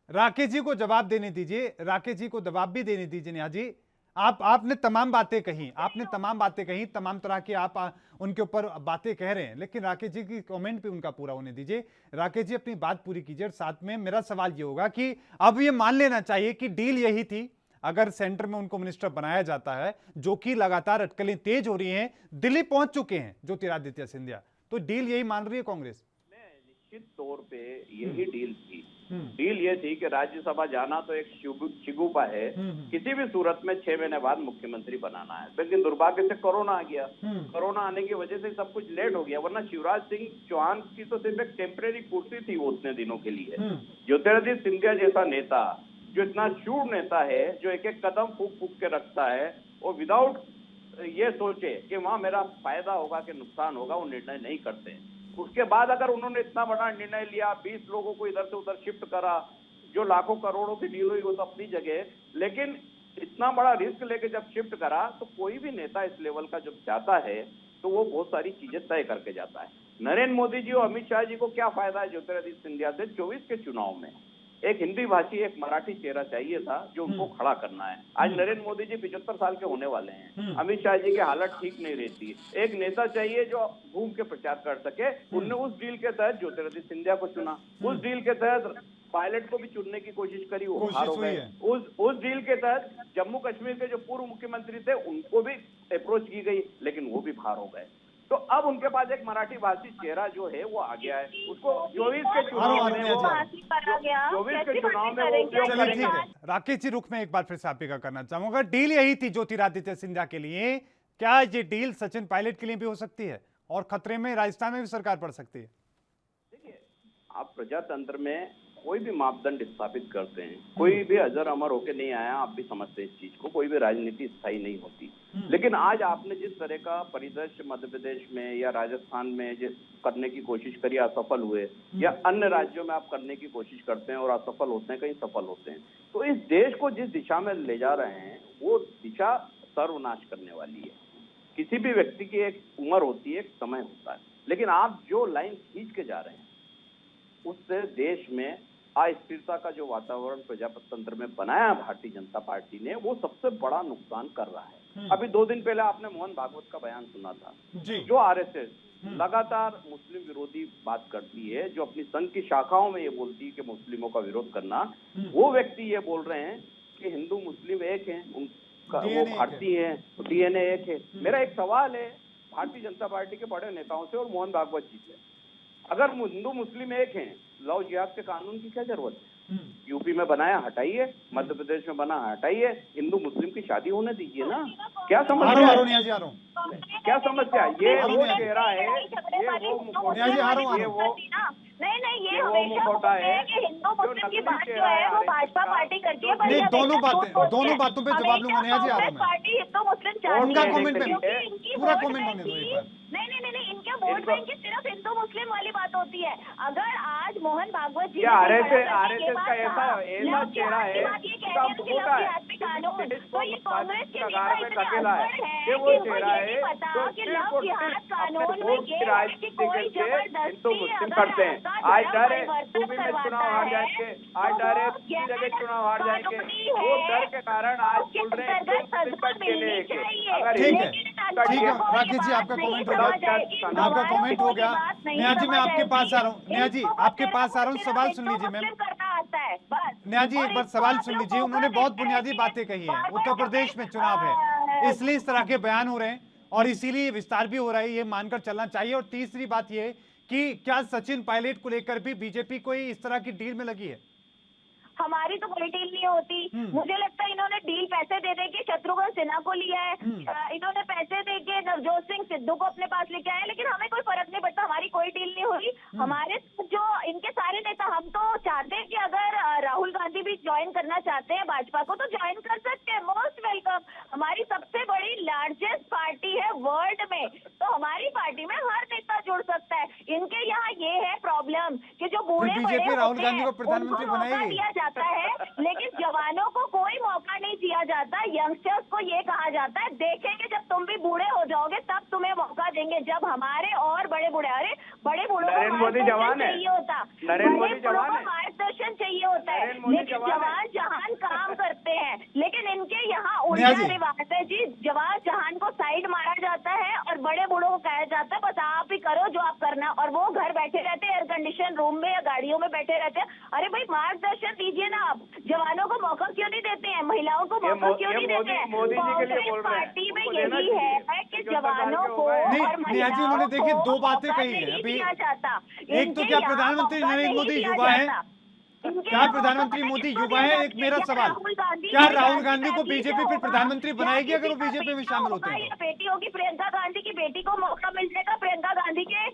राकेश जी को जवाब देने दीजिए, राकेश जी को जवाब भी देने दीजिए। नेहा जी आपने तमाम बातें कही, तमाम तरह की आप उनके ऊपर बातें कह रहे हैं, लेकिन राकेश जी की कमेंट पे उनका पूरा होने दीजिए। राकेश जी अपनी बात पूरी कीजिए। और साथ में मेरा सवाल ये होगा कि अब ये मान लेना चाहिए कि डील यही थी, अगर सेंटर में उनको मिनिस्टर बनाया जाता है, जो कि लगातार अटकलें तेज हो रही हैं, दिल्ली पहुंच चुके हैं ज्योतिरादित्य सिंधिया, तो डील यही मान रही है कांग्रेस? निश्चित तौर पे यही डील थी। डील ये थी कि राज्यसभा जाना तो एक शिगुफा है, किसी भी सूरत में 6 महीने बाद मुख्यमंत्री बनाना है। लेकिन दुर्भाग्य से कोरोना आ गया, कोरोना आने की वजह से सब कुछ लेट हो गया, वरना शिवराज सिंह चौहान की तो सिर्फ एक टेम्परेरी कुर्सी थी वो उतने दिनों के लिए। ज्योतिरादित्य सिंधिया जैसा नेता, जो इतना शूर नेता है, जो एक एक कदम फूक के रखता है, और विदाउट ये सोचे कि वहां मेरा फायदा होगा कि नुकसान होगा, वो निर्णय नहीं करते। उसके बाद अगर उन्होंने इतना बड़ा निर्णय लिया, 20 लोगों को इधर से उधर शिफ्ट करा, जो लाखों करोड़ों की डील हुई वो तो अपनी जगह, लेकिन इतना बड़ा रिस्क लेके जब शिफ्ट करा तो कोई भी नेता इस लेवल का जब जाता है तो वो बहुत सारी चीजें तय करके जाता है। नरेंद्र मोदी जी और अमित शाह जी को क्या फायदा है ज्योतिरादित्य सिंधिया से? 24 के चुनाव में एक हिंदी भाषी, एक मराठी चेहरा चाहिए था जो उनको खड़ा करना है। आज नरेंद्र मोदी जी 75 साल के होने वाले हैं, अमित शाह जी की हालत ठीक नहीं रहती, एक नेता चाहिए जो घूम के प्रचार कर सके। उनने उस डील के तहत ज्योतिरादित्य सिंधिया को चुना, उस डील के तहत पायलट को भी चुनने की कोशिश करी, वो हार हो गए। उस डील के तहत जम्मू कश्मीर के जो पूर्व मुख्यमंत्री थे उनको भी अप्रोच की गई, लेकिन वो भी हार हो गए। तो अब उनके पास एक मराठी भाषी चेहरा जो है वो आ गया है, उसको 24 के चुनाव में वो 24 के चुनाव में वो उपयोग चलिए ठीक करेंगे। है राकेश जी, रुख में एक बार फिर से आपका करना चाहूंगा, डील यही थी ज्योतिरादित्य सिंधिया के लिए, क्या ये डील सचिन पायलट के लिए भी हो सकती है और खतरे में राजस्थान में भी सरकार पड़ सकती है? देखिए, आप प्रजातंत्र में कोई भी मापदंड स्थापित करते हैं, कोई भी अजर अमर होके नहीं आया, आप भी समझते हैं इस चीज को, कोई भी राजनीति स्थायी नहीं होती। लेकिन आज आपने जिस तरह का परिदृश्य मध्य प्रदेश में या राजस्थान में जिस करने की कोशिश करी, असफल हुए, या अन्य राज्यों में आप करने की कोशिश करते हैं और असफल होते हैं, कहीं सफल होते हैं, तो इस देश को जिस दिशा में ले जा रहे हैं वो दिशा सर्वनाश करने वाली है। किसी भी व्यक्ति की एक उम्र होती है, एक समय होता है, लेकिन आप जो लाइन खींच के जा रहे हैं उससे देश में अस्थिरता का जो वातावरण प्रजातंत्र में बनाया भारतीय जनता पार्टी ने, वो सबसे बड़ा नुकसान कर रहा है। अभी 2 दिन पहले आपने मोहन भागवत का बयान सुना था, जो आरएसएस लगातार मुस्लिम विरोधी बात करती है, जो अपनी संघ की शाखाओं में ये बोलती है कि मुस्लिमों का विरोध करना, वो व्यक्ति ये बोल रहे हैं कि हिंदू मुस्लिम एक हैं, उनका वो भारतीय है, डीएनए एक है। मेरा एक सवाल है भारतीय जनता पार्टी के बड़े नेताओं से और मोहन भागवत जी से, अगर हिंदू मुस्लिम एक हैं, लव जिहाद के कानून की क्या जरूरत है? यूपी में बनाया हटाइए, मध्य प्रदेश में बना हटाइए, हिंदू मुस्लिम की शादी होने दीजिए ना। क्या समस्या है? क्या समस्या? ये वो चेहरा है, ये वो मुखौटा नहीं, ये हमेशा बोलते हैं कि हिंदू मुस्लिम की बात जो है वो भाजपा पार्टी करती है। नहीं, दोनों बातों पे जवाब लूंगा। नेहा जी, आ रहा हूं मैं। पार्टी हिंदू मुस्लिम चाहती उनका है, कमेंट क्योंकि पूरा कमेंट होने दो एक बार। नहीं, इनके वोट बैंक की सिर्फ हिंदू मुस्लिम वाली बात होती है। अगर आज मोहन भागवत जी आरएसएस का ऐसा चेहरा है, कानून, तो ये कांग्रेस के नेता इतने अकेला है कि वो चेहरा है लव जिहाद कानून में ये कि कोई हिंदू मुस्लिम करते हैं। आज डर है यूपी में चुनाव हार जाएंगे, आज डर है दूसरी जगह चुनाव हार जाएंगे, वो डर के कारण आज बोल रहे हैं ठीक है राकेश जी, आपका कमेंट हो गया। नेहा जी, मैं आपके पास आ रहा हूँ। नेहा जी, आपके पास आ रहा हूँ, सवाल सुन लीजिए मैम। नेहा जी, एक बार सवाल सुन लीजिए। उन्होंने बहुत बुनियादी बातें कही हैं। उत्तर प्रदेश में चुनाव है, इसलिए इस तरह के बयान हो रहे हैं और इसीलिए विस्तार भी हो रहा है, ये मानकर चलना चाहिए। और तीसरी बात ये कि क्या सचिन पायलट को लेकर भी बीजेपी कोई इस तरह की डील में लगी है? हमारी तो कोई डील नहीं होती। मुझे लगता है इन्होंने डील पैसे दे के शत्रुघ्न सिन्हा को लिया है, इन्होंने पैसे दे के नवजोत सिंह सिद्धू को अपने पास लेके आए, लेकिन हमें कोई फर्क नहीं पड़ता, हमारी कोई डील नहीं हुई। हमारे जो इनके सारे नेता, हम तो चाहते हैं कि अगर राहुल गांधी भी ज्वाइन करना चाहते हैं भाजपा को तो ज्वाइन कर सकते हैं, मोस्ट वेलकम। हमारी सबसे बड़ी लार्जेस्ट पार्टी है वर्ल्ड में, तो हमारी पार्टी में हर नेता जुड़ सकता है। इनके यहाँ ये है प्रॉब्लम कि जो बूढ़े बीजेपी राहुल गांधी को प्रधानमंत्री बनाएगी जाता है, लेकिन जवानों को कोई मौका नहीं दिया जाता। यंगस्टर्स को ये कहा जाता है देखेंगे जब तुम भी बूढ़े हो जाओगे तब तुम्हें मौका देंगे, जब हमारे और बड़े बूढ़े, अरे बड़े बूढ़ों को मार्गदर्शन चाहिए होता, बड़े बूढ़ों को मार्गदर्शन चाहिए होता है, लेकिन जवान जहान काम करते हैं। लेकिन इनके यहाँ उल्टा रिवाज है जी, जवान जहान को साइड मारा जाता है और बड़े बूढ़ों को कहा जाता है बस आप ही करो जो आप करना, और वो घर बैठे रहते हैं, एयर कंडीशन रूम में या गाड़ियों में बैठे रहते हैं। अरे भाई मार्गदर्शन दीजिए ना, आप जवानों को मौका क्यों नहीं देते हैं, महिलाओं को मौका क्यों नहीं देते हैं? कांग्रेस पार्टी में यही है कि जवानों को नेहा जी, उन्होंने देखिए 2 बातें कही है अभी। एक तो क्या प्रधानमंत्री नरेंद्र मोदी युवा है, उनके क्या प्रधानमंत्री मोदी युवा है? एक मेरा सवाल, क्या राहुल गांधी को बीजेपी फिर प्रधानमंत्री बनाएगी अगर वो बीजेपी में शामिल होते हैं? बेटी होगी प्रियंका गांधी की बेटी को मौका मिल जाएगा, प्रियंका गांधी के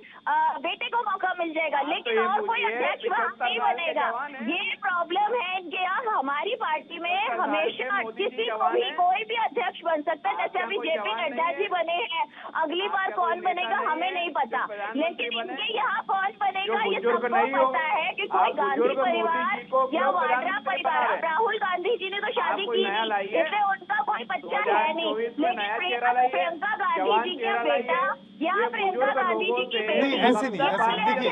बेटे को मौका मिल जाएगा, लेकिन और कोई अध्यक्ष नहीं बनेगा। ये प्रॉब्लम है इनके यहाँ। हमारी पार्टी में हमेशा किसी को भी कोई भी अध्यक्ष बन सकता है, जैसे अभी जेपी नड्डा जी बने हैं, अगली बार कौन बनेगा हमें नहीं पता, लेकिन इनके यहाँ कौन बनेगा ये सबको पता है कि कोई गांधी परिवार या वाड्रा परिवार। अब राहुल गांधी जी ने तो शादी की नहीं, इसलिए उनका कोई बच्चा है नहीं, लेकिन प्रियंका गांधी जी के बेटा या प्रियंका गांधी जी की बेटी नहीं, ऐसे नहीं, ऐसे देखिए,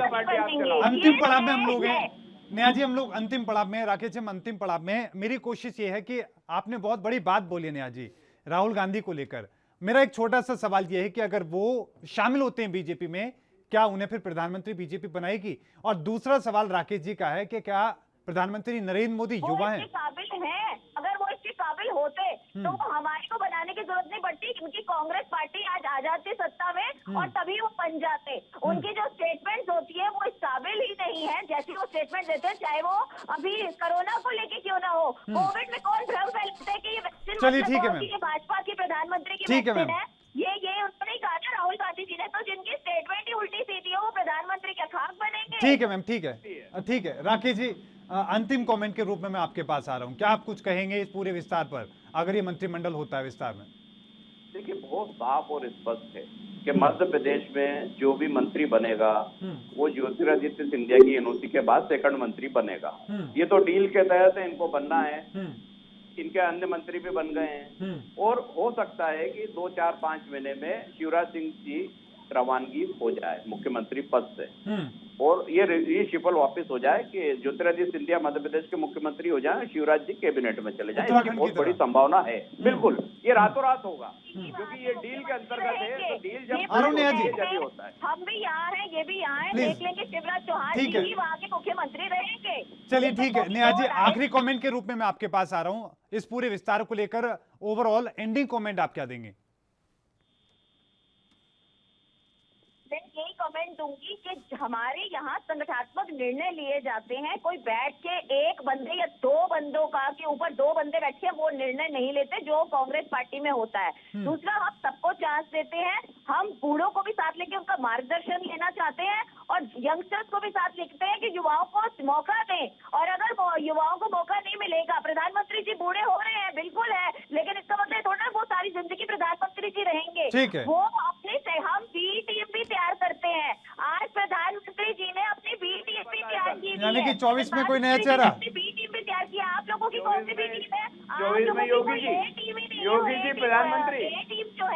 अंतिम पड़ाव में हम लोग हैं नेहा जी, हम लोग अंतिम पड़ाव में, राकेश जी हम अंतिम पड़ाव में। मेरी कोशिश ये है कि आपने बहुत बड़ी बात बोली है नेहा जी राहुल गांधी को लेकर। मेरा एक छोटा सा सवाल यह है कि अगर वो शामिल होते हैं बीजेपी में, क्या उन्हें फिर प्रधानमंत्री बीजेपी बनाएगी? और दूसरा सवाल राकेश जी का है कि क्या प्रधानमंत्री नरेंद्र मोदी युवा हैं? काबिल हैं, अगर वो इसके काबिल होते तो वो हमारे को बनाने की जरूरत नहीं पड़ती। उनकी कांग्रेस पार्टी आज आ जाती सत्ता में और तभी वो बन जाते। उनकी जो स्टेटमेंट्स होती है वो इस काबिल ही नहीं है जैसी वो स्टेटमेंट देते हैं, चाहे वो अभी कोरोना को लेके क्यों ना हो। कोविड में कौन भ्रम फैलाते हैं कि ये वैक्सीन चलिए ठीक है मैम, भाजपा की प्रधानमंत्री की ठीक है वैक्सीन मैम, है, ये उन्होंने कहा था राहुल गांधी जी ने, तो जिनकी स्टेटमेंट ही उल्टी सीधी है वो प्रधानमंत्री क्या खाक बनेंगे? ठीक है मैम, ठीक है, ठीक है। राकेश जी अंतिम कमेंट के रूप में मैं आपके पास आ रहा हूं, क्या आप कुछ कहेंगे इस पूरे विस्तार पर अगर ये मंत्रिमंडल होता है विस्तार में? देखिए, बहुत साफ और स्पष्ट है कि मध्य प्रदेश में जो भी मंत्री बनेगा वो ज्योतिरादित्य सिंधिया की एनओसी के बाद सेकंड मंत्री बनेगा। ये तो डील के तहत इनको बनना है, इनके अन्य मंत्री भी बन गए हैं और हो सकता है कि 2, 4, 5 महीने में शिवराज सिंह जी रवानगी हो जाए मुख्यमंत्री पद से और ये शिफल वापस हो जाए कि ज्योतिरादित्य सिंधिया मध्य प्रदेश के मुख्यमंत्री हो जाए, शिवराज जी कैबिनेट में चले जाए। इसकी बहुत बड़ी संभावना है। बिल्कुल, ये रातों रात होगा क्योंकि ये डील के अंतर्गत है। तो डील जब होता है, हम भी यहाँ हैं, ये भी यहाँ है, देख लेंगे शिवराज चौहान जी ही वहाँ के मुख्यमंत्री रहेंगे। चलिए ठीक है नेहा जी, आखिरी कमेंट के रूप में मैं आपके पास आ रहा हूँ, इस पूरे विस्तार को लेकर ओवरऑल एंडिंग कमेंट आप क्या देंगे? मैं यही कमेंट दूंगी कि हमारे यहाँ संगठनात्मक निर्णय लिए जाते हैं, कोई बैठ के एक बंदे या 2 बंदों का के ऊपर 2 बंदे बैठे वो निर्णय नहीं लेते जो कांग्रेस पार्टी में होता है। दूसरा, हम सबको चांस देते हैं, हम बूढ़ों को भी साथ लेके उनका मार्गदर्शन लेना चाहते हैं और यंगस्टर्स को भी साथ लिखते हैं कि युवाओं को मौका दें। और अगर युवाओं को मौका नहीं मिलेगा, प्रधानमंत्री जी बूढ़े हो रहे हैं, बिल्कुल है, लेकिन इसका मतलब थोड़ा वो सारी जिंदगी प्रधानमंत्री जी रहेंगे। ठीक है, वो अपने से हम बी टीम भी तैयार करते हैं। आज प्रधानमंत्री जी ने अपनी बी टीम भी तैयार की, यानी कि 24 में कोई नया चेहरा बी टीम भी तैयार किया। आप लोगों की कौन सी बी टीम है? 24 में योगी जी प्रधानमंत्री,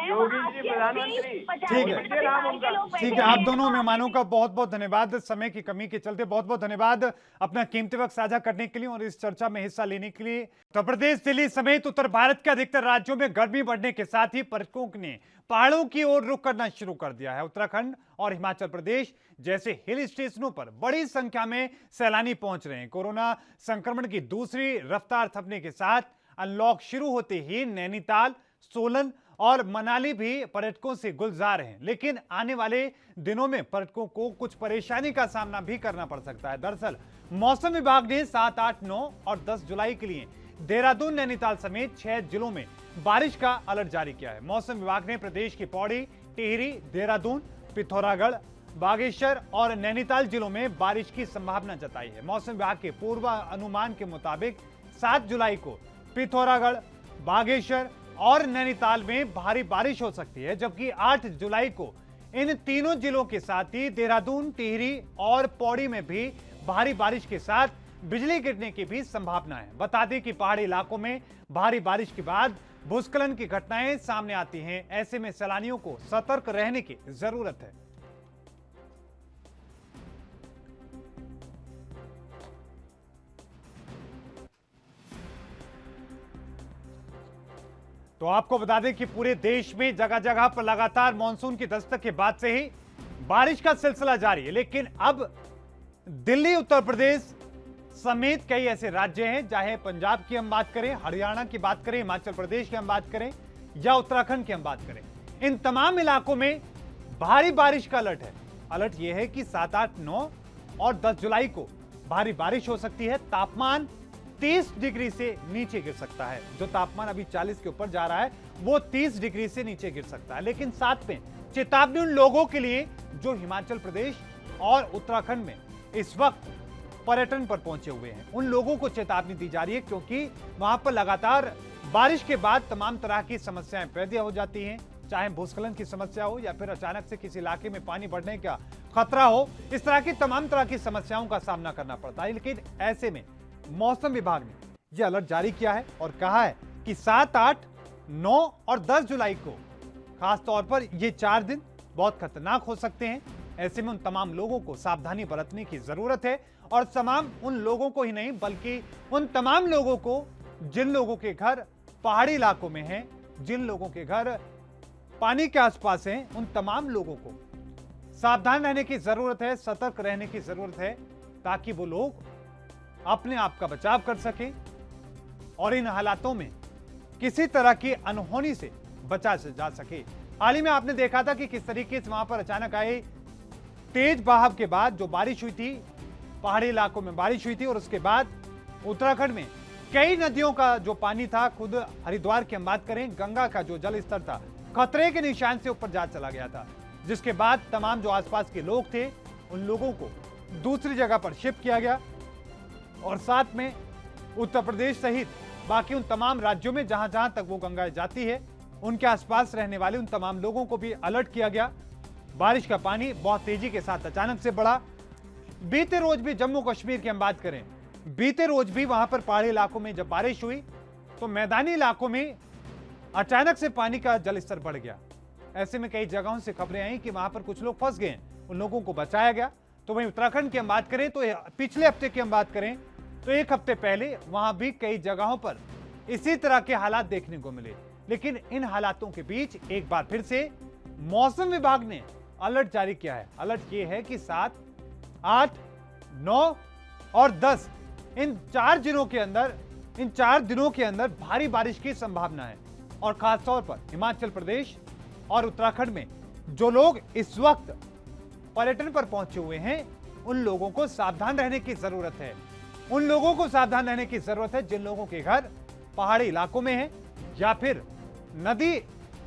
योगी जी प्रधानमंत्री। ठीक है, ठीक है। आप दोनों मेहमानों का बहुत बहुत धन्यवाद, समय की कमी के चलते बहुत बहुत धन्यवाद अपना कीमती वक्त साझा करने के लिए और इस चर्चा में हिस्सा लेने के लिए। उत्तर प्रदेश, दिल्ली समेत उत्तर भारत के अधिकतर राज्यों में गर्मी बढ़ने के साथ ही पर्यटकों ने पहाड़ों की ओर रुख करना शुरू कर दिया है। उत्तराखंड और हिमाचल प्रदेश जैसे हिल स्टेशनों पर बड़ी संख्या में सैलानी पहुंच रहे हैं। कोरोना संक्रमण की दूसरी रफ्तार थमने के साथ अनलॉक शुरू होते ही नैनीताल, सोलन और मनाली भी पर्यटकों से गुलजार हैं, लेकिन आने वाले दिनों में पर्यटकों को कुछ परेशानी का सामना भी करना पड़ सकता है। दरअसल मौसम विभाग ने 7, 8, 9 और 10 जुलाई के लिए देहरादून, नैनीताल समेत 6 जिलों में बारिश का अलर्ट जारी किया है। मौसम विभाग ने प्रदेश के पौड़ी, टिहरी, देहरादून, पिथौरागढ़, बागेश्वर और नैनीताल जिलों में बारिश की संभावना जताई है। मौसम विभाग के पूर्वानुमान के मुताबिक 7 जुलाई को पिथौरागढ़, बागेश्वर और नैनीताल में भारी बारिश हो सकती है, जबकि 8 जुलाई को इन तीनों जिलों के साथ ही देहरादून, टिहरी और पौड़ी में भी भारी बारिश के साथ बिजली गिरने की भी संभावना है। बता दें कि पहाड़ी इलाकों में भारी बारिश के बाद भूस्खलन की घटनाएं सामने आती हैं। ऐसे में सैलानियों को सतर्क रहने की जरूरत है। तो आपको बता दें कि पूरे देश में जगह जगह पर लगातार मानसून की दस्तक के बाद से ही बारिश का सिलसिला जारी है, लेकिन अब दिल्ली, उत्तर प्रदेश समेत कई ऐसे राज्य हैं, चाहे पंजाब की हम बात करें, हरियाणा की बात करें, हिमाचल प्रदेश की हम बात करें या उत्तराखंड की हम बात करें, इन तमाम इलाकों में भारी बारिश का अलर्ट है। अलर्ट यह है कि 7, 8, 9 और 10 जुलाई को भारी बारिश हो सकती है, तापमान 30 डिग्री से नीचे गिर सकता है। जो तापमान अभी 40 के ऊपर जा रहा है वो 30 डिग्री से नीचे गिर सकता है। लेकिन साथ में चेतावनी उन लोगों के लिए जो हिमाचल प्रदेश और उत्तराखंड में इस वक्त पर्यटन पर पहुंचे हुए हैं, उन लोगों को चेतावनी दी जा रही है, क्योंकि वहां पर लगातार बारिश के बाद तमाम तरह की समस्याएं पैदा हो जाती हैं, चाहे भूस्खलन की समस्या हो या फिर अचानक से किसी इलाके में पानी बढ़ने का खतरा हो। इस तरह की तमाम तरह की समस्याओं का सामना करना पड़ता है। लेकिन ऐसे में मौसम विभाग ने यह अलर्ट जारी किया है और कहा है कि 7, 8, 9 और 10 जुलाई को खास तौर पर ये 4 दिन बहुत खतरनाक हो सकते हैं। ऐसे में उन तमाम लोगों को सावधानी बरतने की जरूरत है और तमाम उन लोगों को ही नहीं बल्कि उन तमाम लोगों को जिन लोगों के घर पहाड़ी इलाकों में हैं, जिन लोगों के घर पानी के आसपास हैं, उन तमाम लोगों को सावधान रहने की जरूरत है, सतर्क रहने की जरूरत है, ताकि वो लोग अपने आप का बचाव कर सकें और इन हालातों में किसी तरह की अनहोनी से बचा जा सके। हाल ही में आपने देखा था कि किस तरीके से वहां पर अचानक आए तेज बहाव के बाद जो बारिश हुई थी, पहाड़ी इलाकों में बारिश हुई थी और उसके बाद उत्तराखंड में कई नदियों का जो पानी था, खुद हरिद्वार की हम बात करें, गंगा का जो जल स्तर था खतरे के निशान से ऊपर जा चला गया था, जिसके बाद तमाम जो आसपास के लोग थे उन लोगों को दूसरी जगह पर शिफ्ट किया गया और साथ में उत्तर प्रदेश सहित बाकी उन तमाम राज्यों में जहां जहां तक वो गंगा जाती है उनके आसपास रहने वाले उन तमाम लोगों को भी अलर्ट किया गया। बारिश का पानी बहुत तेजी के साथ अचानक से बढ़ा। बीते रोज भी जम्मू कश्मीर की हम बात करें, बीते रोज भी वहां पर पहाड़ी इलाकों में जब बारिश हुई तो मैदानी इलाकों में अचानक से पानी का जल स्तर बढ़ गया। ऐसे में कई जगहों से खबरें आई कि वहां पर कुछ लोग फंस गए, उन लोगों को बचाया गया। तो वहीं उत्तराखंड की हम बात करें तो पिछले हफ्ते की हम बात करें तो एक हफ्ते पहले वहां भी कई जगहों पर इसी तरह के हालात देखने को मिले। लेकिन इन हालातों के बीच एक बार फिर से मौसम विभाग ने अलर्ट जारी किया है। अलर्ट ये है कि 7, 8, 9 और 10 इन 4 दिनों के अंदर भारी बारिश की संभावना है और खासतौर पर हिमाचल प्रदेश और उत्तराखंड में जो लोग इस वक्त पर्यटन पर पहुंचे हुए हैं उन लोगों को सावधान रहने की जरूरत है। उन लोगों को सावधान रहने की जरूरत है जिन लोगों के घर पहाड़ी इलाकों में है या फिर नदी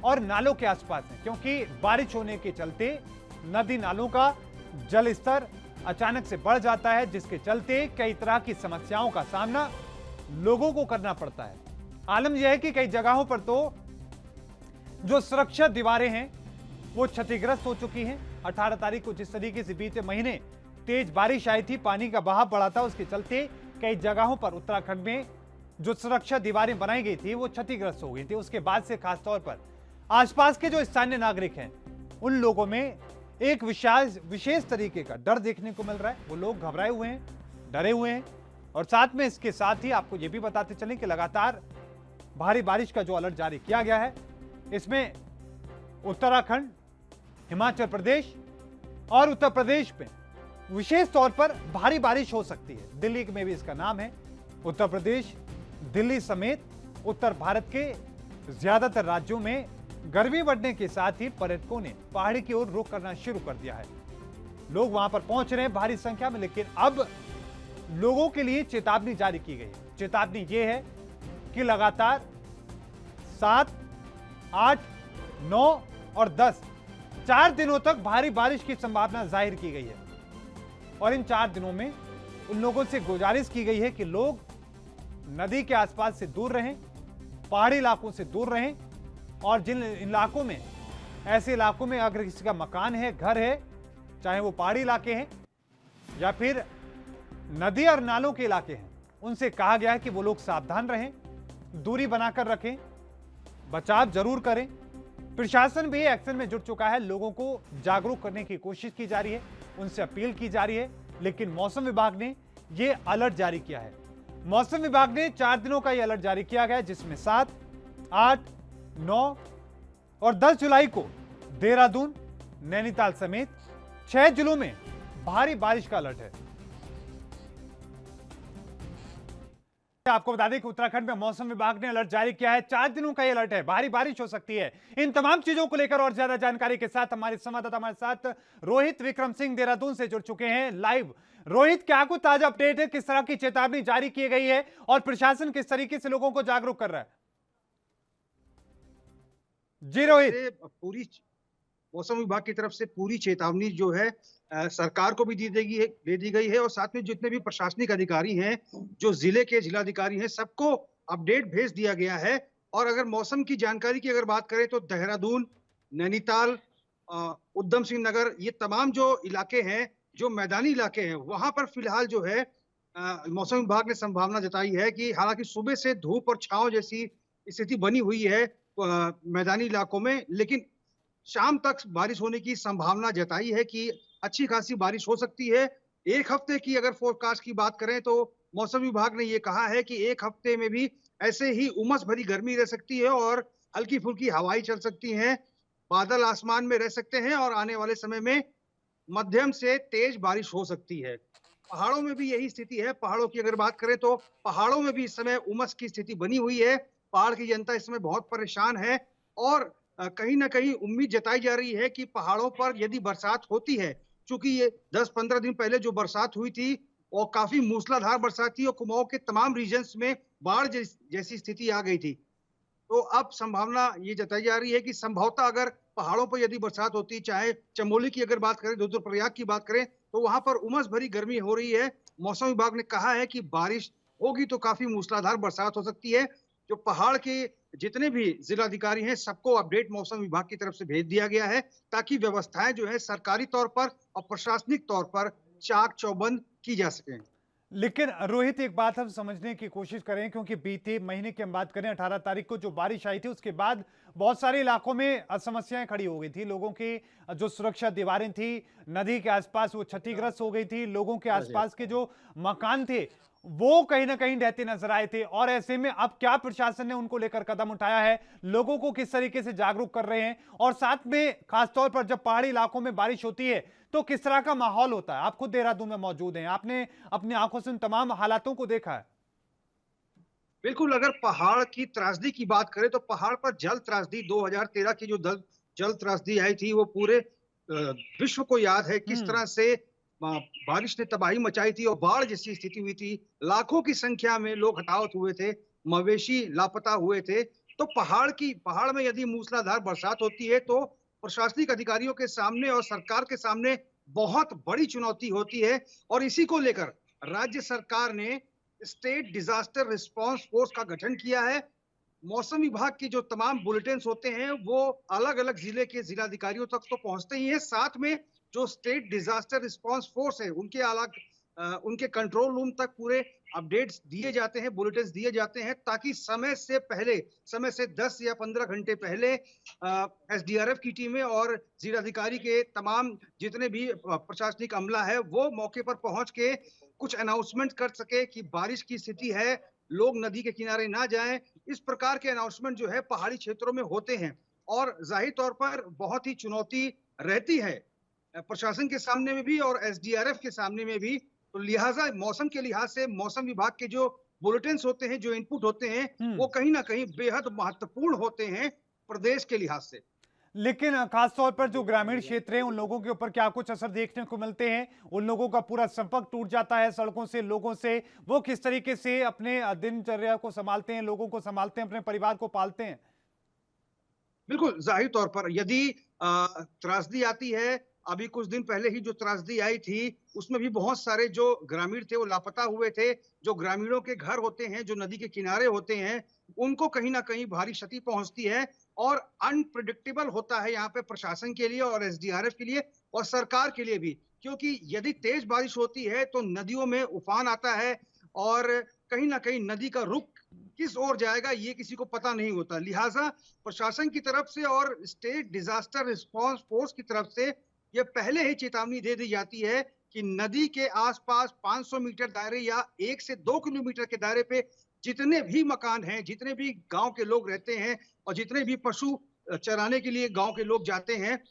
और नालों के आसपास है, क्योंकि बारिश होने के चलते नदी नालों का जल स्तर अचानक से बढ़ जाता है, जिसके चलते कई तरह की समस्याओं का सामना लोगों को करना पड़ता है। आलम यह है कि कई जगहों पर तो जो सुरक्षा दीवारें हैं वो क्षतिग्रस्त हो चुकी हैं। 18 तारीख को जिस तरीके से बीते महीने तेज बारिश आई थी, पानी का बहाव बढ़ा था, उसके चलते कई जगहों पर उत्तराखंड में जो सुरक्षा दीवारें बनाई गई थी वो क्षतिग्रस्त हो गई थी। उसके बाद से खासतौर पर आसपास के जो स्थानीय नागरिक हैं उन लोगों में एक विशेष तरीके का डर देखने को मिल रहा है। वो लोग घबराए हुए हैं, डरे हुए हैं और साथ में इसके साथ ही आपको ये भी बताते चलें कि लगातार भारी बारिश का जो अलर्ट जारी किया गया है इसमें उत्तराखंड, हिमाचल प्रदेश और उत्तर प्रदेश में विशेष तौर पर भारी बारिश हो सकती है। दिल्ली में भी इसका नाम है। उत्तर प्रदेश, दिल्ली समेत उत्तर भारत के ज्यादातर राज्यों में गर्मी बढ़ने के साथ ही पर्यटकों ने पहाड़ी की ओर रुख करना शुरू कर दिया है। लोग वहां पर पहुंच रहे हैं भारी संख्या में, लेकिन अब लोगों के लिए चेतावनी जारी की गई है। चेतावनी यह है कि लगातार 7, 8, 9 और 10 4 दिनों तक भारी बारिश की संभावना जाहिर की गई है और इन 4 दिनों में उन लोगों से गुजारिश की गई है कि लोग नदी के आसपास से दूर रहें, पहाड़ी इलाकों से दूर रहें और जिन इलाकों में ऐसे इलाकों में अगर किसी का मकान है, घर है, चाहे वो पहाड़ी इलाके हैं या फिर नदी और नालों के इलाके हैं, उनसे कहा गया है कि वो लोग सावधान रहें, दूरी बनाकर रखें, बचाव जरूर करें। प्रशासन भी एक्शन में जुट चुका है, लोगों को जागरूक करने की कोशिश की जा रही है, उनसे अपील की जा रही है। लेकिन मौसम विभाग ने यह अलर्ट जारी किया है। मौसम विभाग ने 4 दिनों का यह अलर्ट जारी किया गया, जिसमें 7, 8, 9 और 10 जुलाई को देहरादून, नैनीताल समेत 6 जिलों में भारी बारिश का अलर्ट है। आपको बता दें कि उत्तराखंड में मौसम विभाग ने अलर्ट जारी किया है। 4 दिनों का ये अलर्ट है, भारी बारिश हो सकती है। इन तमाम चीजों को लेकर और ज्यादा जानकारी के साथ हमारे संवाददाता हमारे साथ रोहित विक्रम सिंह देहरादून से जुड़ चुके हैं लाइव। रोहित, क्या कुछ ताजा अपडेट है? किस तरह की चेतावनी जारी की गई है और प्रशासन किस तरीके से लोगों को जागरूक कर रहा है? जी रोहित। पूरी मौसम विभाग की तरफ से पूरी चेतावनी जो है सरकार को भी दे दी गई है और साथ में जितने भी प्रशासनिक अधिकारी हैं, जो जिले के जिलाधिकारी हैं, सबको अपडेट भेज दिया गया है। और अगर मौसम की जानकारी की अगर बात करें तो देहरादून, नैनीताल, उधम सिंह नगर, ये तमाम जो इलाके हैं, जो मैदानी इलाके हैं, वहां पर फिलहाल जो है मौसम विभाग ने संभावना जताई है कि हालांकि सुबह से धूप और छांव जैसी स्थिति बनी हुई है मैदानी इलाकों में, लेकिन शाम तक बारिश होने की संभावना जताई है कि अच्छी खासी बारिश हो सकती है। एक हफ्ते की अगर फोरकास्ट की बात करें तो मौसम विभाग ने ये कहा है कि एक हफ्ते में भी ऐसे ही उमस भरी गर्मी रह सकती है और हल्की फुल्की हवाएं चल सकती हैं, बादल आसमान में रह सकते हैं और आने वाले समय में मध्यम से तेज बारिश हो सकती है। पहाड़ों में भी यही स्थिति है। पहाड़ों की अगर बात करें तो पहाड़ों में भी इस समय उमस की स्थिति बनी हुई है। पहाड़ की जनता इस समय बहुत परेशान है और कहीं ना कहीं उम्मीद जताई जा रही है कि पहाड़ों पर यदि बरसात होती है, चूंकि ये 10-15 दिन पहले जो बरसात हुई थी और काफी मूसलाधार बरसात थी और कुमाऊं के तमाम रीजन्स में बाढ़ जैसी स्थिति आ गई थी, तो अब संभावना ये जताई जा रही है कि संभवतः अगर पहाड़ों पर यदि बरसात होती, चाहे चमोली की अगर बात करें, रुद्रप्रयाग की बात करें, तो वहां पर उमस भरी गर्मी हो रही है। मौसम विभाग ने कहा है कि बारिश होगी तो काफी मूसलाधार बरसात हो सकती है। जो पहाड़ के जितने भी जिलाधिकारी हैं, सबको अपडेट मौसम विभाग की तरफ से भेज दिया गया है ताकि व्यवस्थाएं जो है सरकारी तौर पर और प्रशासनिक तौर पर चाक चौबंद की जा सके। लेकिन रोहित, एक बात हम समझने की कोशिश करें, क्योंकि बीते महीने की हम बात करें 18 तारीख को जो बारिश आई थी, उसके बाद बहुत सारे इलाकों में समस्याएं खड़ी हो गई थी। लोगों की जो सुरक्षा दीवारें थी नदी के आसपास वो क्षतिग्रस्त हो गई थी। लोगों के आसपास के जो मकान थे वो कहीं ना कहीं ढहते नजर आए थे। और ऐसे में अब क्या प्रशासन ने उनको लेकर कदम उठाया है, लोगों को किस तरीके से जागरूक कर रहे हैं, और साथ में खासतौर पर जब पहाड़ी इलाकों में बारिश होती है तो किस तरह का माहौल होता है? आप खुद देहरादून में मौजूद हैं, आपने अपनी आंखों से उन तमाम हालातों को देखा है। बिल्कुल, अगर पहाड़ की त्रासदी की बात करें तो पहाड़ पर जल त्रासदी 2013 की जो जल त्रासदी आई थी, वो पूरे विश्व को याद है किस तरह से बारिश ने तबाही मचाई थी और बाढ़ जैसी स्थिति हुई थी। लाखों की संख्या में लोग हताहत हुए थे, मवेशी लापता हुए थे। तो पहाड़ में यदि मूसलाधार बरसात होती है तो प्रशासनिक अधिकारियों के सामने और सरकार के सामने बहुत बड़ी चुनौती होती है। और इसी को लेकर राज्य सरकार ने स्टेट डिजास्टर रिस्पांस फोर्स का गठन किया है। मौसम विभाग के जो तमाम बुलेटिन होते हैं वो अलग अलग जिले के जिलाधिकारियों तक तो पहुंचते ही है, साथ में जो स्टेट डिजास्टर रिस्पांस फोर्स है उनके कंट्रोल रूम तक पूरे अपडेट्स दिए जाते हैं, बुलेटिन दिए जाते हैं, ताकि समय से 10 या 15 घंटे पहले एसडीआरएफ की टीमें और जिलाधिकारी के तमाम जितने भी प्रशासनिक अमला है वो मौके पर पहुंच के कुछ अनाउंसमेंट कर सके कि बारिश की स्थिति है, लोग नदी के किनारे ना जाएं। इस प्रकार के अनाउंसमेंट जो है पहाड़ी क्षेत्रों में होते हैं और जाहिर तौर पर बहुत ही चुनौती रहती है प्रशासन के सामने में भी और एसडीआरएफ के सामने में भी। तो लिहाजा मौसम के लिहाज से मौसम विभाग के जो बुलेटिन होते हैं, जो इनपुट होते हैं, वो कहीं ना कहीं बेहद महत्वपूर्ण होते हैं प्रदेश के लिहाज से। लेकिन खासतौर पर जो ग्रामीण क्षेत्र हैं उन लोगों के ऊपर क्या कुछ असर देखने को मिलते हैं? उन लोगों का पूरा संपर्क टूट जाता है सड़कों से, लोगों से। वो किस तरीके से अपने दिनचर्या को संभालते हैं, लोगों को संभालते हैं, अपने परिवार को पालते हैं? बिल्कुल, जाहिर तौर पर यदि त्रासदी आती है, अभी कुछ दिन पहले ही जो त्रासदी आई थी उसमें भी बहुत सारे जो ग्रामीण थे वो लापता हुए थे। जो ग्रामीणों के घर होते हैं, जो नदी के किनारे होते हैं, उनको कहीं ना कहीं भारी क्षति पहुंचती है और अनप्रिडिक्टेबल होता है यहाँ पे प्रशासन के लिए और एसडीआरएफ के लिए और सरकार के लिए भी, क्योंकि यदि तेज बारिश होती है तो नदियों में उफान आता है और कहीं ना कहीं नदी का रुख किस ओर जाएगा ये किसी को पता नहीं होता। लिहाजा प्रशासन की तरफ से और स्टेट डिजास्टर रिस्पांस फोर्स की तरफ से ये पहले ही चेतावनी दे दी जाती है कि नदी के आसपास 500 मीटर दायरे या 1 से 2 किलोमीटर के दायरे पे जितने भी मकान हैं, जितने भी गांव के लोग रहते हैं और जितने भी पशु चराने के लिए गांव के लोग जाते हैं,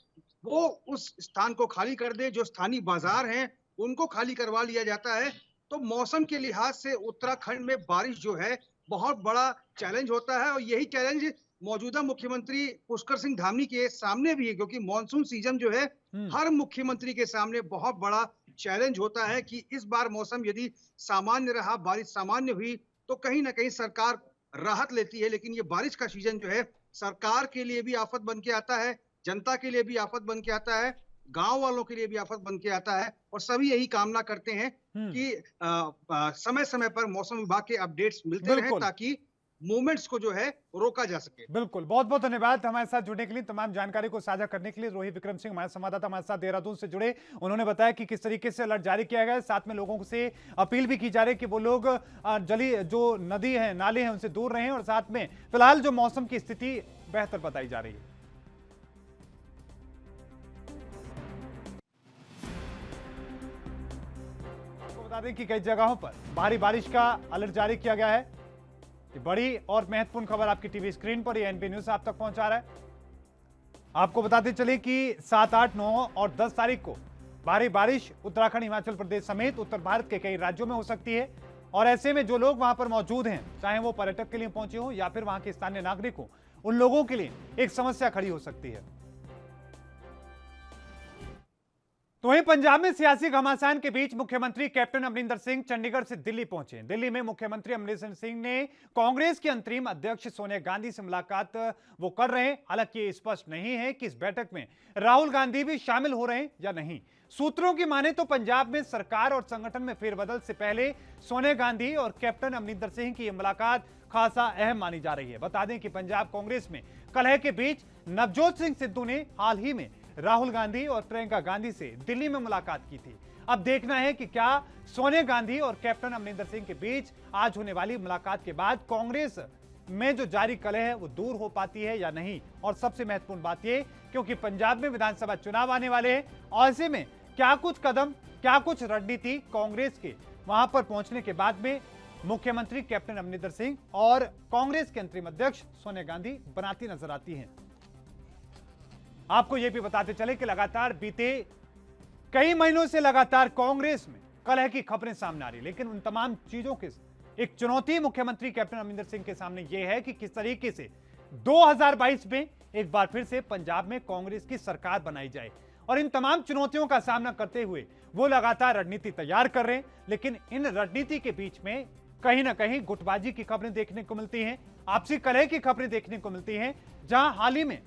वो उस स्थान को खाली कर दे। जो स्थानीय बाजार हैं उनको खाली करवा लिया जाता है तो मौसम के लिहाज से उत्तराखंड में बारिश जो है बहुत बड़ा चैलेंज होता है और यही चैलेंज मौजूदा मुख्यमंत्री पुष्कर सिंह धामी के सामने भी है, क्योंकि मॉनसून सीजन जो है हर मुख्यमंत्री के सामने बहुत बड़ा चैलेंज होता है कि इस बार मौसम यदि सामान्य रहा, बारिश सामान्य हुई तो कहीं ना कहीं सरकार राहत लेती है। लेकिन ये बारिश का सीजन जो है सरकार के लिए भी आफत बन के आता है, जनता के लिए भी आफत बन के आता है, गांव वालों के लिए भी आफत बन के आता है और सभी यही कामना करते हैं कि समय समय पर मौसम विभाग के अपडेट्स मिलते रहें ताकि मूवमेंट्स को जो है रोका जा सके। बिल्कुल, बहुत बहुत धन्यवाद हमारे साथ जुड़ने के लिए, तमाम जानकारी को साझा करने के लिए। रोहित विक्रम सिंह हमारे संवाददाता हमारे साथ देहरादून से जुड़े, उन्होंने बताया कि किस तरीके से अलर्ट जारी किया गया है, साथ में लोगों से अपील भी की जा रही है कि वो लोग जली जो नदी है, नाले हैं, उनसे दूर रहें और साथ में फिलहाल जो मौसम की स्थिति बेहतर बताई जा रही है। आपको बता दें कि कई जगहों पर भारी बारिश का अलर्ट जारी किया गया है। बड़ी और महत्वपूर्ण खबर आपकी टीवी स्क्रीन पर ये एनपी न्यूज आप तक पहुंचा रहा है। आपको बताते चले कि 7, 8, 9 और 10 तारीख को भारी बारिश उत्तराखंड, हिमाचल प्रदेश समेत उत्तर भारत के कई राज्यों में हो सकती है और ऐसे में जो लोग वहां पर मौजूद हैं, चाहे वो पर्यटक के लिए पहुंचे हो या फिर वहां के स्थानीय नागरिक हो, उन लोगों के लिए एक समस्या खड़ी हो सकती है। तो वहीं पंजाब में सियासी घमासान के बीच मुख्यमंत्री कैप्टन अमरिंदर सिंह चंडीगढ़ से दिल्ली पहुंचे। दिल्ली में मुख्यमंत्री अमरिंदर सिंह ने कांग्रेस की अंतरिम अध्यक्ष सोनिया गांधी से मुलाकात वो कर रहे हैं। हालांकि ये स्पष्ट नहीं है कि इस बैठक में राहुल गांधी भी शामिल हो रहे हैं या नहीं। सूत्रों की माने तो पंजाब में सरकार और संगठन में फेरबदल से पहले सोनिया गांधी और कैप्टन अमरिंदर सिंह की यह मुलाकात खासा अहम मानी जा रही है। बता दें कि पंजाब कांग्रेस में कलह के बीच नवजोत सिंह सिद्धू ने हाल ही में राहुल गांधी और प्रियंका गांधी से दिल्ली में मुलाकात की थी। अब देखना है कि क्या सोनिया गांधी और कैप्टन अमरिंदर सिंह के बीच आज होने वाली मुलाकात के बाद कांग्रेस में जो जारी कलह है वो दूर हो पाती है या नहीं। और सबसे महत्वपूर्ण बात यह, क्योंकि पंजाब में विधानसभा चुनाव आने वाले हैं और ऐसे में क्या कुछ कदम, क्या कुछ रणनीति कांग्रेस के वहां पर पहुंचने के बाद में मुख्यमंत्री कैप्टन अमरिंदर सिंह और कांग्रेस के अंतरिम अध्यक्ष सोनिया गांधी बनाती नजर आती हैं। आपको यह भी बताते चले कि लगातार बीते कई महीनों से लगातार कांग्रेस में कलह की खबरें सामने आ रही, लेकिन उन तमाम चीजों के एक चुनौती मुख्यमंत्री कैप्टन अमरिंदर सिंह के सामने यह है कि किस तरीके से 2022 में एक बार फिर से पंजाब में कांग्रेस की सरकार बनाई जाए। और इन तमाम चुनौतियों का सामना करते हुए वो लगातार रणनीति तैयार कर रहे हैं, लेकिन इन रणनीति के बीच में कहीं ना कहीं गुटबाजी की खबरें देखने को मिलती हैं, आपसी कलह की खबरें देखने को मिलती हैं। जहां हाल ही में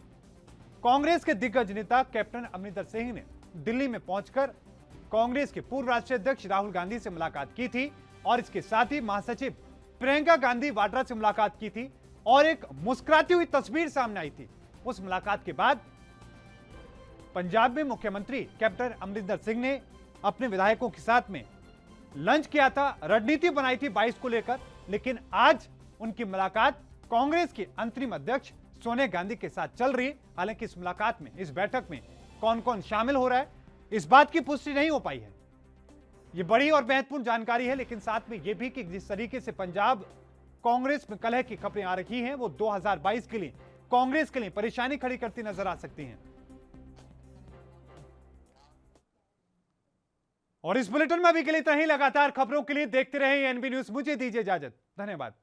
कांग्रेस के दिग्गज नेता कैप्टन अमरिंदर सिंह ने दिल्ली में पहुंचकर कांग्रेस के पूर्व राष्ट्रीय अध्यक्ष राहुल गांधी से मुलाकात की थी और इसके साथ ही महासचिव प्रियंका गांधी वाड्रा से मुलाकात की थी और एक मुस्कुराती हुई तस्वीर सामने आई थी। उस मुलाकात के बाद पंजाब में मुख्यमंत्री कैप्टन अमरिंदर सिंह ने अपने विधायकों के साथ में लंच किया था, रणनीति बनाई थी 22 को लेकर, लेकिन आज उनकी मुलाकात कांग्रेस के अंतरिम अध्यक्ष सोनिया गांधी के साथ चल रही है। हालांकि इस मुलाकात में, इस बैठक में कौन कौन शामिल हो रहा है, इस बात की पुष्टि नहीं हो पाई है। यह बड़ी और महत्वपूर्ण जानकारी है, लेकिन साथ में यह भी कि जिस तरीके से पंजाब कांग्रेस में कलह की खबरें आ रही हैं, वो 2022 के लिए कांग्रेस के लिए परेशानी खड़ी करती नजर आ सकती हैं। और इस बुलेटिन में अभी के लिए इतना ही। लगातार खबरों के लिए देखते रहे एनबी न्यूज। मुझे दीजिए इजाजत, धन्यवाद।